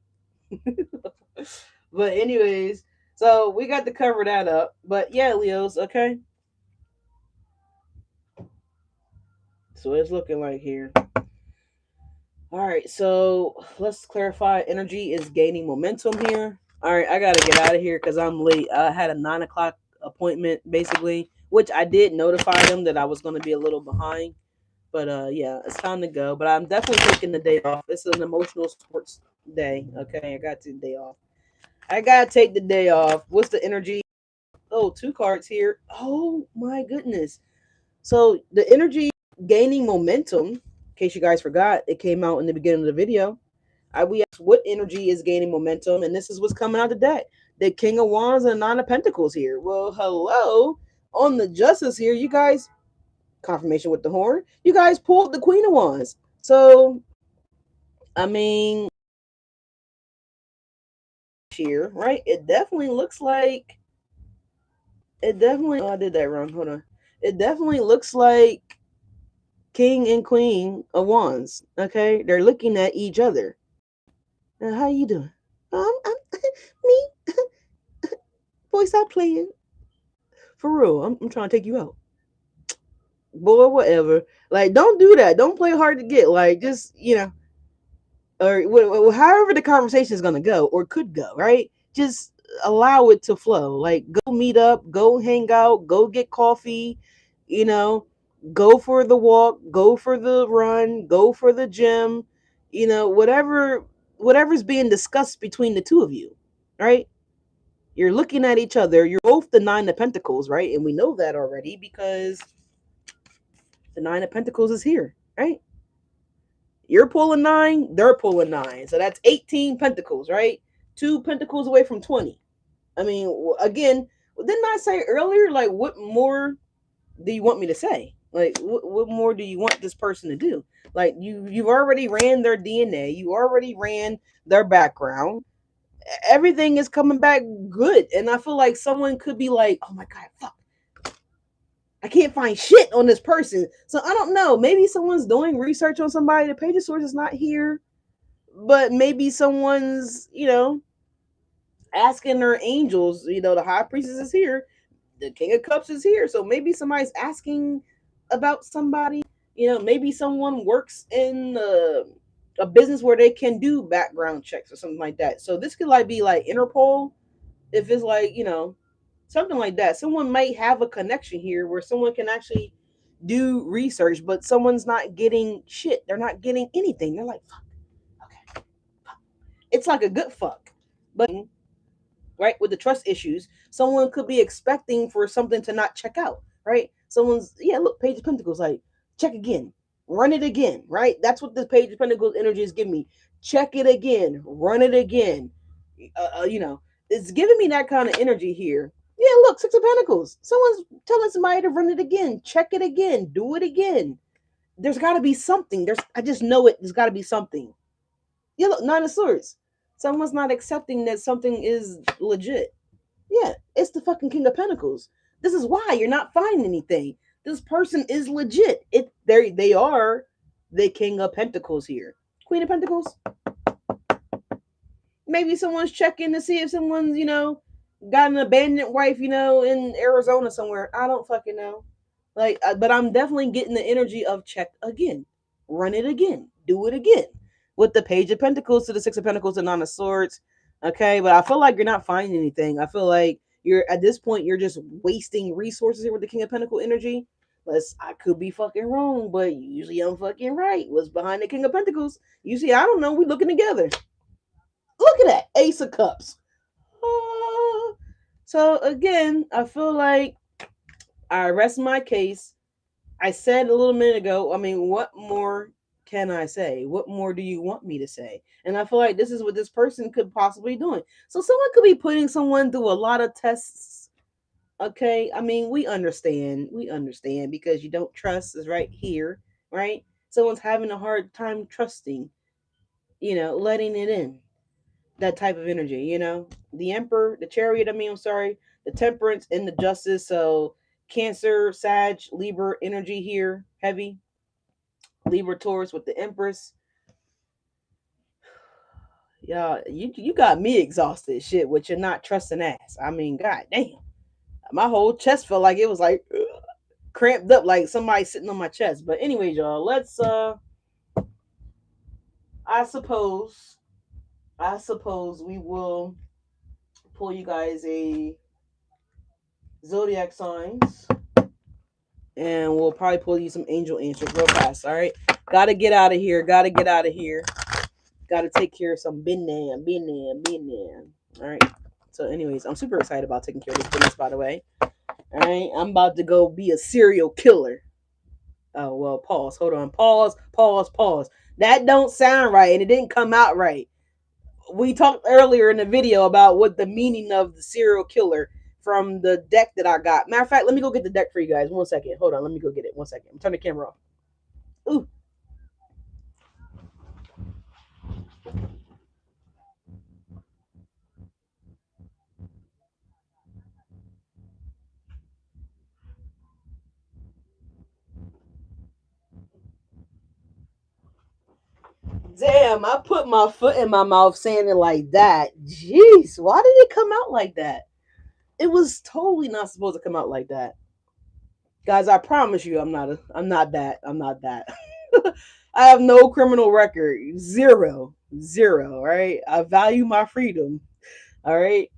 But anyways, so we got to cover that up. But yeah, Leos. Okay. So it's looking like here. All right, so let's clarify. Energy is gaining momentum here. All right, I gotta get out of here because I'm late. I had a 9 o'clock appointment, basically, which I did notify them that I was going to be a little behind. But yeah, it's time to go. But I'm definitely taking the day off. This is an emotional sports day. Okay, I got the day off. I gotta take the day off. What's the energy? Oh, two cards here. Oh my goodness. So the energy gaining momentum. In case you guys forgot, it came out in the beginning of the video. We asked what energy is gaining momentum, and this is what's coming out of the deck. The King of Wands and the Nine of Pentacles here. Well, hello. On the Justice here, you guys, confirmation with the horn, you guys pulled the Queen of Wands. So, I mean, here, right? It definitely looks like, oh, I did that wrong. Hold on. It definitely looks like King and Queen of Wands. Okay? They're looking at each other. How you doing? I'm me. Boy, stop playing. For real, I'm trying to take you out. Boy, whatever. Like, don't do that. Don't play hard to get. Like, just, or however the conversation is gonna go or could go, right? Just allow it to flow. Like, go meet up, go hang out, go get coffee, you know, go for the walk, go for the run, go for the gym, whatever's being discussed between the two of you, right? You're looking at each other. You're both the Nine of Pentacles, right? And we know that already because the Nine of Pentacles is here, right? You're pulling 9, they're pulling 9. So that's 18 pentacles, right? 2 pentacles away from 20. I mean, again, didn't I say earlier, like, what more do you want me to say? Like, what more do you want this person to do? Like, you've already ran their DNA. You already ran their background. Everything is coming back good. And I feel like someone could be like, oh my God, fuck. I can't find shit on this person. So I don't know. Maybe someone's doing research on somebody. The page of source is not here, but maybe someone's, asking their angels. The high priestess is here, the king of cups is here. So maybe somebody's asking about somebody. Maybe someone works in a business where they can do background checks or something like that. So this could like be like Interpol, if it's like something like that. Someone might have a connection here where someone can actually do research, but someone's not getting shit. They're not getting anything. They're like, fuck. Okay. It's like a good fuck. But right, with the trust issues, someone could be expecting for something to not check out, right? Someone's, yeah, look, Page of Pentacles, like, check again, run it again, right? That's what this Page of Pentacles energy is giving me. Check it again, run it again. It's giving me that kind of energy here. Yeah, look, Six of Pentacles. Someone's telling somebody to run it again, check it again, do it again. There's got to be something. I just know it. There's got to be something. Yeah, look, Nine of Swords. Someone's not accepting that something is legit. Yeah, it's the fucking King of Pentacles. This is why you're not finding anything. This person is legit. They are the King of Pentacles here. Queen of Pentacles. Maybe someone's checking to see if someone's, got an abandoned wife, in Arizona somewhere. I don't fucking know. But I'm definitely getting the energy of check again, run it again, do it again. With the Page of Pentacles to the Six of Pentacles and Nine of Swords. Okay, but I feel like you're not finding anything. I feel like you're at this point you're just wasting resources here with the King of Pentacle energy. I could be fucking wrong, but usually I'm fucking right. What's behind the King of Pentacles? Usually I don't know. We looking together. Look at that, Ace of Cups. So again, I feel like I rest my case. I said a little minute ago, I mean, what more can I say? What more do you want me to say? And I feel like this is what this person could possibly be doing. So someone could be putting someone through a lot of tests. Okay. I mean, we understand. We understand because you don't trust is right here, right? Someone's having a hard time trusting, letting it in. That type of energy, The Emperor, the Chariot, I'm sorry, the Temperance and the Justice. So Cancer, Sag, Libra energy here, heavy. Libra, Taurus with the Empress. Yeah, you got me exhausted, shit, with your not trusting ass. I mean, god damn. My whole chest felt like it was like cramped up, like somebody sitting on my chest. But anyways, y'all, let's I suppose we will pull you guys a zodiac signs. And we'll probably pull you some angel answers real fast. All right. Gotta get out of here. Gotta take care of some business. All right. So, anyways, I'm super excited about taking care of this business, by the way. All right. I'm about to go be a serial killer. Oh, well, pause. Hold on. Pause. That don't sound right, and it didn't come out right. We talked earlier in the video about what the meaning of the serial killer from the deck that I got. Matter of fact, let me go get the deck for you guys. 1 second. Hold on. Let me go get it. 1 second. I'm turning the camera off. Ooh. Damn, I put my foot in my mouth saying it like that. Jeez, why did it come out like that? It was totally not supposed to come out like that. Guys, I promise you I'm not that. I have no criminal record. Zero. Right? I value my freedom. All right.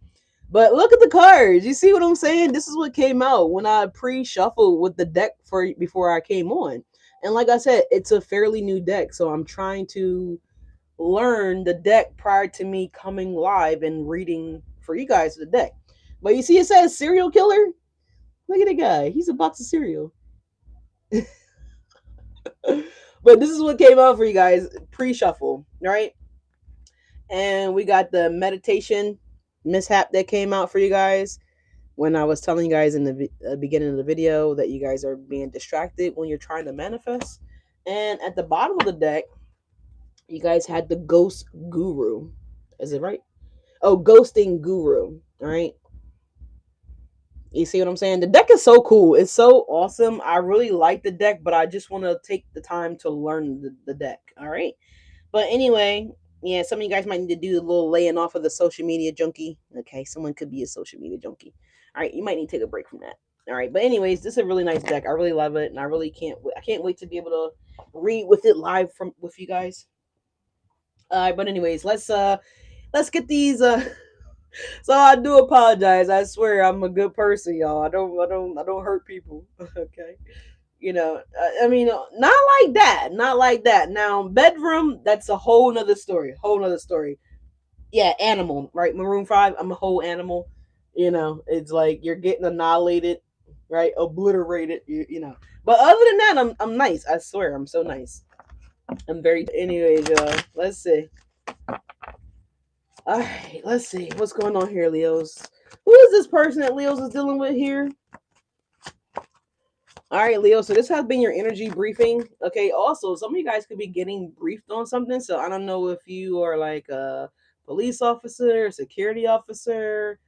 But look at the cards. You see what I'm saying? This is what came out when I pre-shuffled with the deck for before I came on. And like I said, it's a fairly new deck, so I'm trying to learn the deck prior to me coming live and reading for you guys the deck. But you see it says serial killer? Look at the guy. He's a box of cereal. But this is what came out for you guys pre-shuffle, right? And we got the meditation mishap that came out for you guys when I was telling you guys in the beginning of the video that you guys are being distracted when you're trying to manifest. And at the bottom of the deck, you guys had the ghost guru. Is it right? Oh, ghosting guru. All right. You see what I'm saying? The deck is so cool. It's so awesome. I really like the deck, but I just want to take the time to learn the deck. All right. But anyway, yeah, some of you guys might need to do a little laying off of the social media junkie. Okay, someone could be a social media junkie. All right, you might need to take a break from that. All right, but anyways, this is a really nice deck. I really love it, and I really can't. I can't wait to be able to read with it live from with you guys. All right, but anyways, let's get these. So I do apologize. I swear I'm a good person, y'all. I don't hurt people. Okay. I mean, not like that, not like that. Now bedroom, that's a whole nother story, whole nother story. Yeah, animal, right? Maroon 5, I'm a whole animal. It's like you're getting annihilated, right? Obliterated, but other than that, I'm nice. I swear, I'm so nice. I'm very. Anyways, let's see. All right, let's see what's going on here, Leos. Who is this person that Leos is dealing with here? All right, Leo. So this has been your energy briefing. Okay. Also, some of you guys could be getting briefed on something. So I don't know if you are like a police officer, security officer.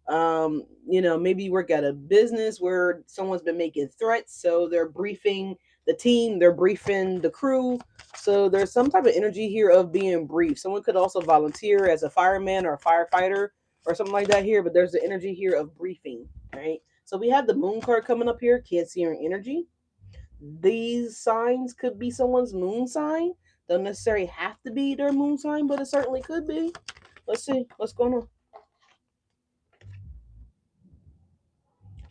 Maybe you work at a business where someone's been making threats. So they're briefing the team. They're briefing the crew. So there's some type of energy here of being briefed. Someone could also volunteer as a fireman or a firefighter or something like that here. But there's the energy here of briefing. Right. So we have the moon card coming up here. Can't see your energy. These signs could be someone's moon sign. Don't necessarily have to be their moon sign, but it certainly could be. Let's see what's going on.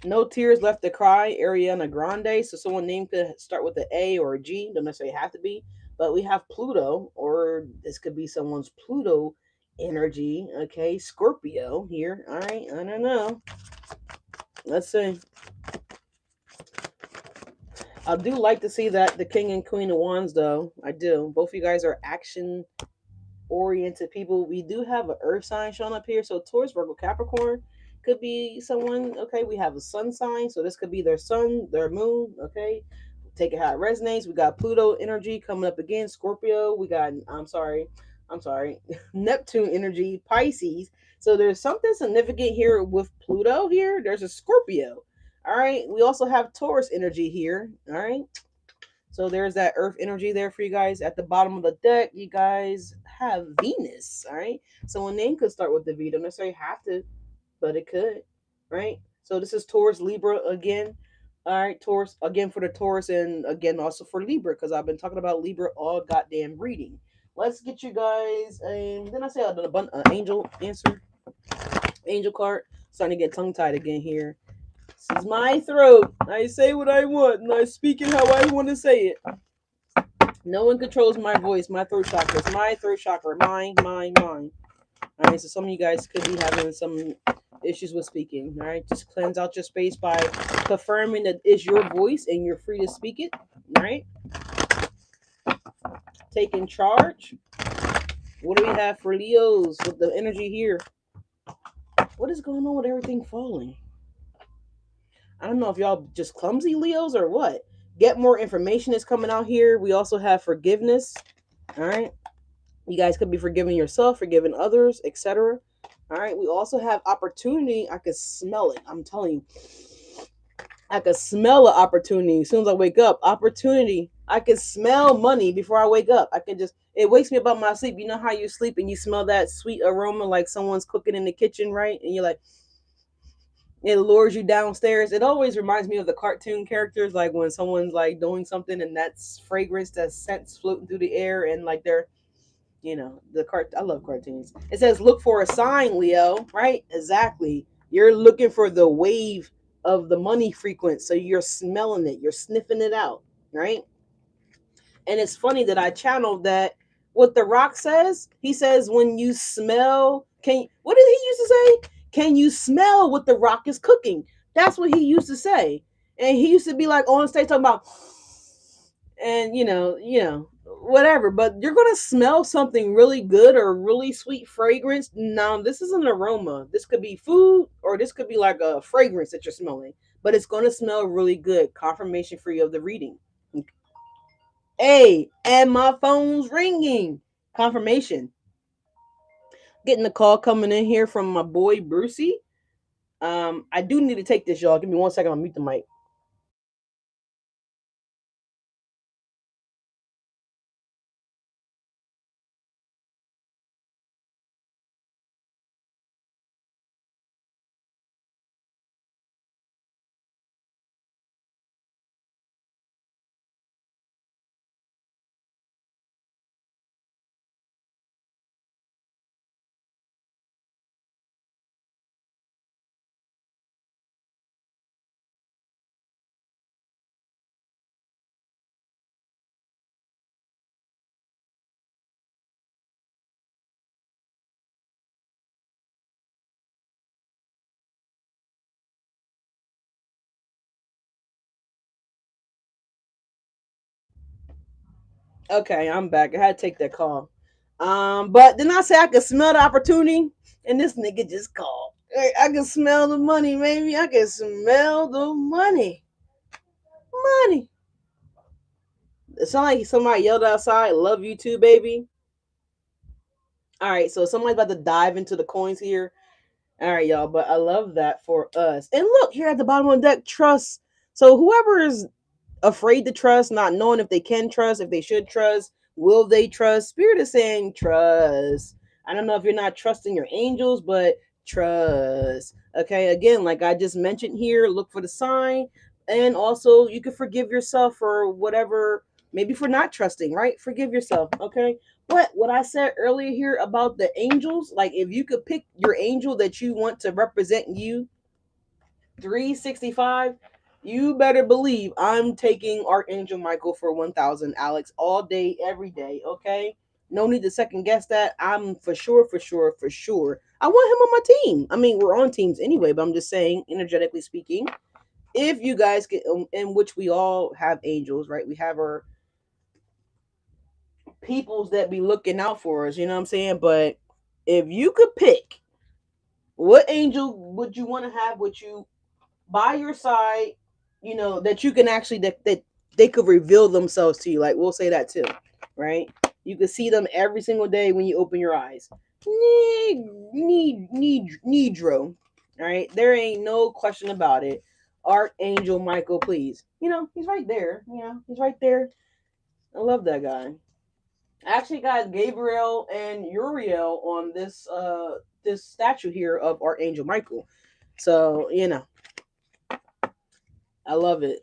No tears left to cry, Ariana Grande. So someone name could start with an A or a G. Don't necessarily have to be. But we have Pluto, or this could be someone's Pluto energy. Okay, Scorpio here. All right, I don't know. Let's see. I do like to see that the King and Queen of Wands, though. I do. Both of you guys are action oriented people. We do have an Earth sign showing up here. So Taurus, Virgo, Capricorn could be someone. Okay, we have a Sun sign. So this could be their Sun, their Moon. Okay, take it how it resonates. We got Pluto energy coming up again. Scorpio. We got. I'm sorry. Neptune energy. Pisces. So there's something significant here with Pluto here. There's a Scorpio. All right. We also have Taurus energy here. All right. So there's that earth energy there for you guys. At the bottom of the deck, you guys have Venus. All right. So a name could start with the V. Don't necessarily have to, but it could. Right. So this is Taurus, Libra again. All right, Taurus again for the Taurus, and again also for Libra, because I've been talking about Libra all goddamn reading. Let's get you guys. Then I say an angel answer, angel card. Starting to get tongue tied again here. This is my throat. I say what I want, and I speak it how I want to say it. No one controls my voice, my throat chakra. It's my throat chakra. Mine, mine, mine. All right, so some of you guys could be having some issues with speaking. All right, just cleanse out your space by confirming that it's your voice and you're free to speak it. All right, taking charge. What do we have for Leos with the energy here? What is going on with everything falling? I don't know if y'all just clumsy Leos or what. Get more information is coming out here. We also have forgiveness. All right. You guys could be forgiving yourself, forgiving others, etc. All right. We also have opportunity. I could smell it. I'm telling you. I could smell an opportunity as soon as I wake up. Opportunity. I can smell money before I wake up. I can just, it wakes me up out of my sleep. You know how you sleep and you smell that sweet aroma like someone's cooking in the kitchen, right? And you're like, it lures you downstairs. It always reminds me of the cartoon characters, like when someone's like doing something and that's fragrance, that scent's floating through the air, and like they're, the cart. I love cartoons. It says, "Look for a sign, Leo." Right? Exactly. You're looking for the wave of the money frequency, so you're smelling it, you're sniffing it out, right? And it's funny that I channeled that. What The Rock says, he says, when you smell, what did he used to say? Can you smell what The Rock is cooking? That's what he used to say. And he used to be like on stage talking about, and whatever. But you're gonna smell something really good or really sweet fragrance. Now, this is an aroma. This could be food, or this could be like a fragrance that you're smelling. But it's gonna smell really good. Confirmation for you of the reading. Hey, and my phone's ringing. Confirmation. Getting the call coming in here from my boy Brucey. I do need to take this, y'all. Give me 1 second. I'll mute the mic. Okay, I'm back. I had to take that call. But then I say I could smell the opportunity, and this nigga just called. Hey, I can smell the money, maybe. I can smell the money. Money. It sound like somebody yelled outside, "Love you too, baby." All right, so somebody's about to dive into the coins here. All right, y'all, but I love that for us. And look here at the bottom of the deck, trust. So whoever is afraid to trust, not knowing if they can trust, if they should trust, will they trust? Spirit is saying trust. I don't know if you're not trusting your angels, but trust. Okay, again, like I just mentioned here, look for the sign. And also, you can forgive yourself for whatever, maybe for not trusting, right? Forgive yourself, okay? But what I said earlier here about the angels, like if you could pick your angel that you want to represent you 365, you better believe I'm taking Archangel Michael for 1000, Alex, all day, every day, okay? No need to second guess that. I'm for sure, for sure, for sure. I want him on my team. I mean, we're on teams anyway, but I'm just saying, energetically speaking, if you guys get, in which we all have angels, right? We have our peoples that be looking out for us, you know what I'm saying? But if you could pick, what angel would you want to have with you by your side, that you can actually that they could reveal themselves to you. Like we'll say that too, right? You can see them every single day when you open your eyes. Negro. All right, there ain't no question about it. Archangel Michael, please. He's right there. He's right there. I love that guy. I actually got Gabriel and Uriel on this statue here of Archangel Michael. So I love it.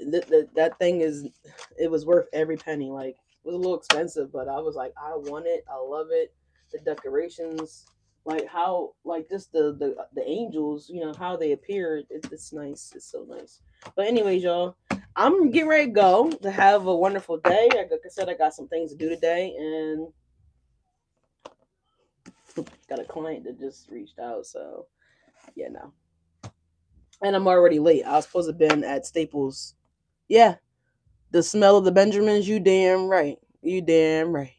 That thing it was worth every penny. Like it was a little expensive, but I was like, I want it. I love it. The decorations, like how, like just the angels, how they appeared. It's nice. It's so nice. But anyways, y'all, I'm getting ready to go to have a wonderful day. Like I said, I got some things to do today, and got a client that just reached out. So yeah, no. And I'm already late. I was supposed to have been at Staples. Yeah, the smell of the Benjamins, you damn right. You damn right.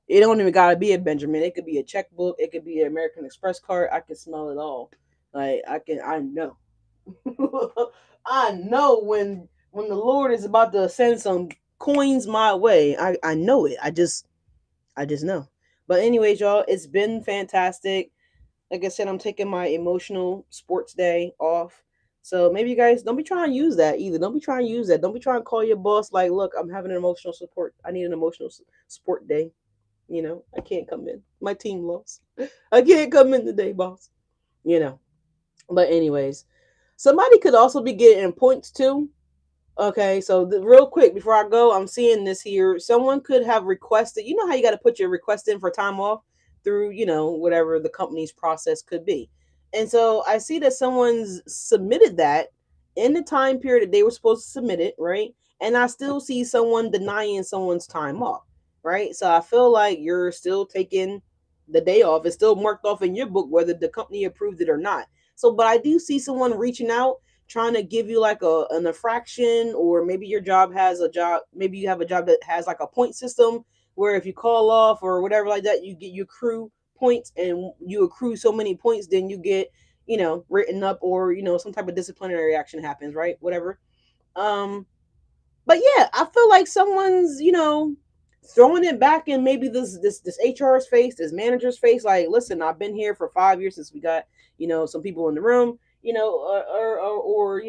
It don't even gotta be a Benjamin. It could be a checkbook. It could be an American Express card. I can smell it all. Like I know. I know when the Lord is about to send some coins my way. I know it. I just know. But anyways, y'all, it's been fantastic. Like I said, I'm taking my emotional sports day off. So maybe you guys don't be trying to use that either. Don't be trying to use that. Don't be trying to call your boss like, look, I'm having an emotional support. I need an emotional support day. I can't come in. My team lost. I can't come in today, boss. You know. But anyways, somebody could also be getting points too. Okay, so real quick before I go, I'm seeing this here. Someone could have requested, how you got to put your request in for time off through, whatever the company's process could be. And so I see that someone's submitted that in the time period that they were supposed to submit it, right? And I still see someone denying someone's time off, right? So I feel like you're still taking the day off. It's still marked off in your book whether the company approved it or not. So, but I do see someone reaching out trying to give you like an infraction, or maybe your job has a job, maybe you have a job that has like a point system where if you call off or whatever like that, you accrue points, and you accrue so many points, then you get written up, or some type of disciplinary action happens, right? Whatever. But yeah, I feel like someone's throwing it back in maybe this HR's face, this manager's face. Like, listen, I've been here for 5 years since we got some people in the room. or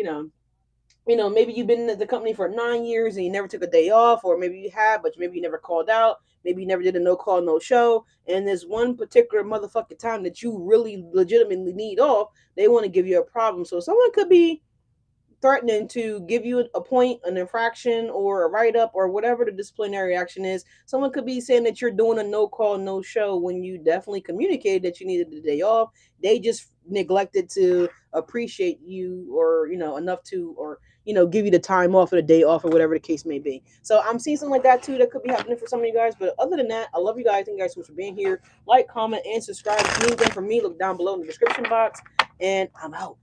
maybe you've been at the company for 9 years and you never took a day off, or maybe you have, but maybe you never called out. Maybe you never did a no call, no show. And there's one particular motherfucking time that you really legitimately need off, they want to give you a problem. So someone could be threatening to give you a point, an infraction, or a write up, or whatever the disciplinary action is. Someone could be saying that you're doing a no call, no show when you definitely communicated that you needed the day off. They just neglected to appreciate you, or enough to, or give you the time off or the day off or whatever the case may be. So I'm seeing something like that too that could be happening for some of you guys. But other than that, I love you guys. Thank you guys so much for being here. Like, comment, and subscribe. If you need them from me, look down below in the description box. And I'm out.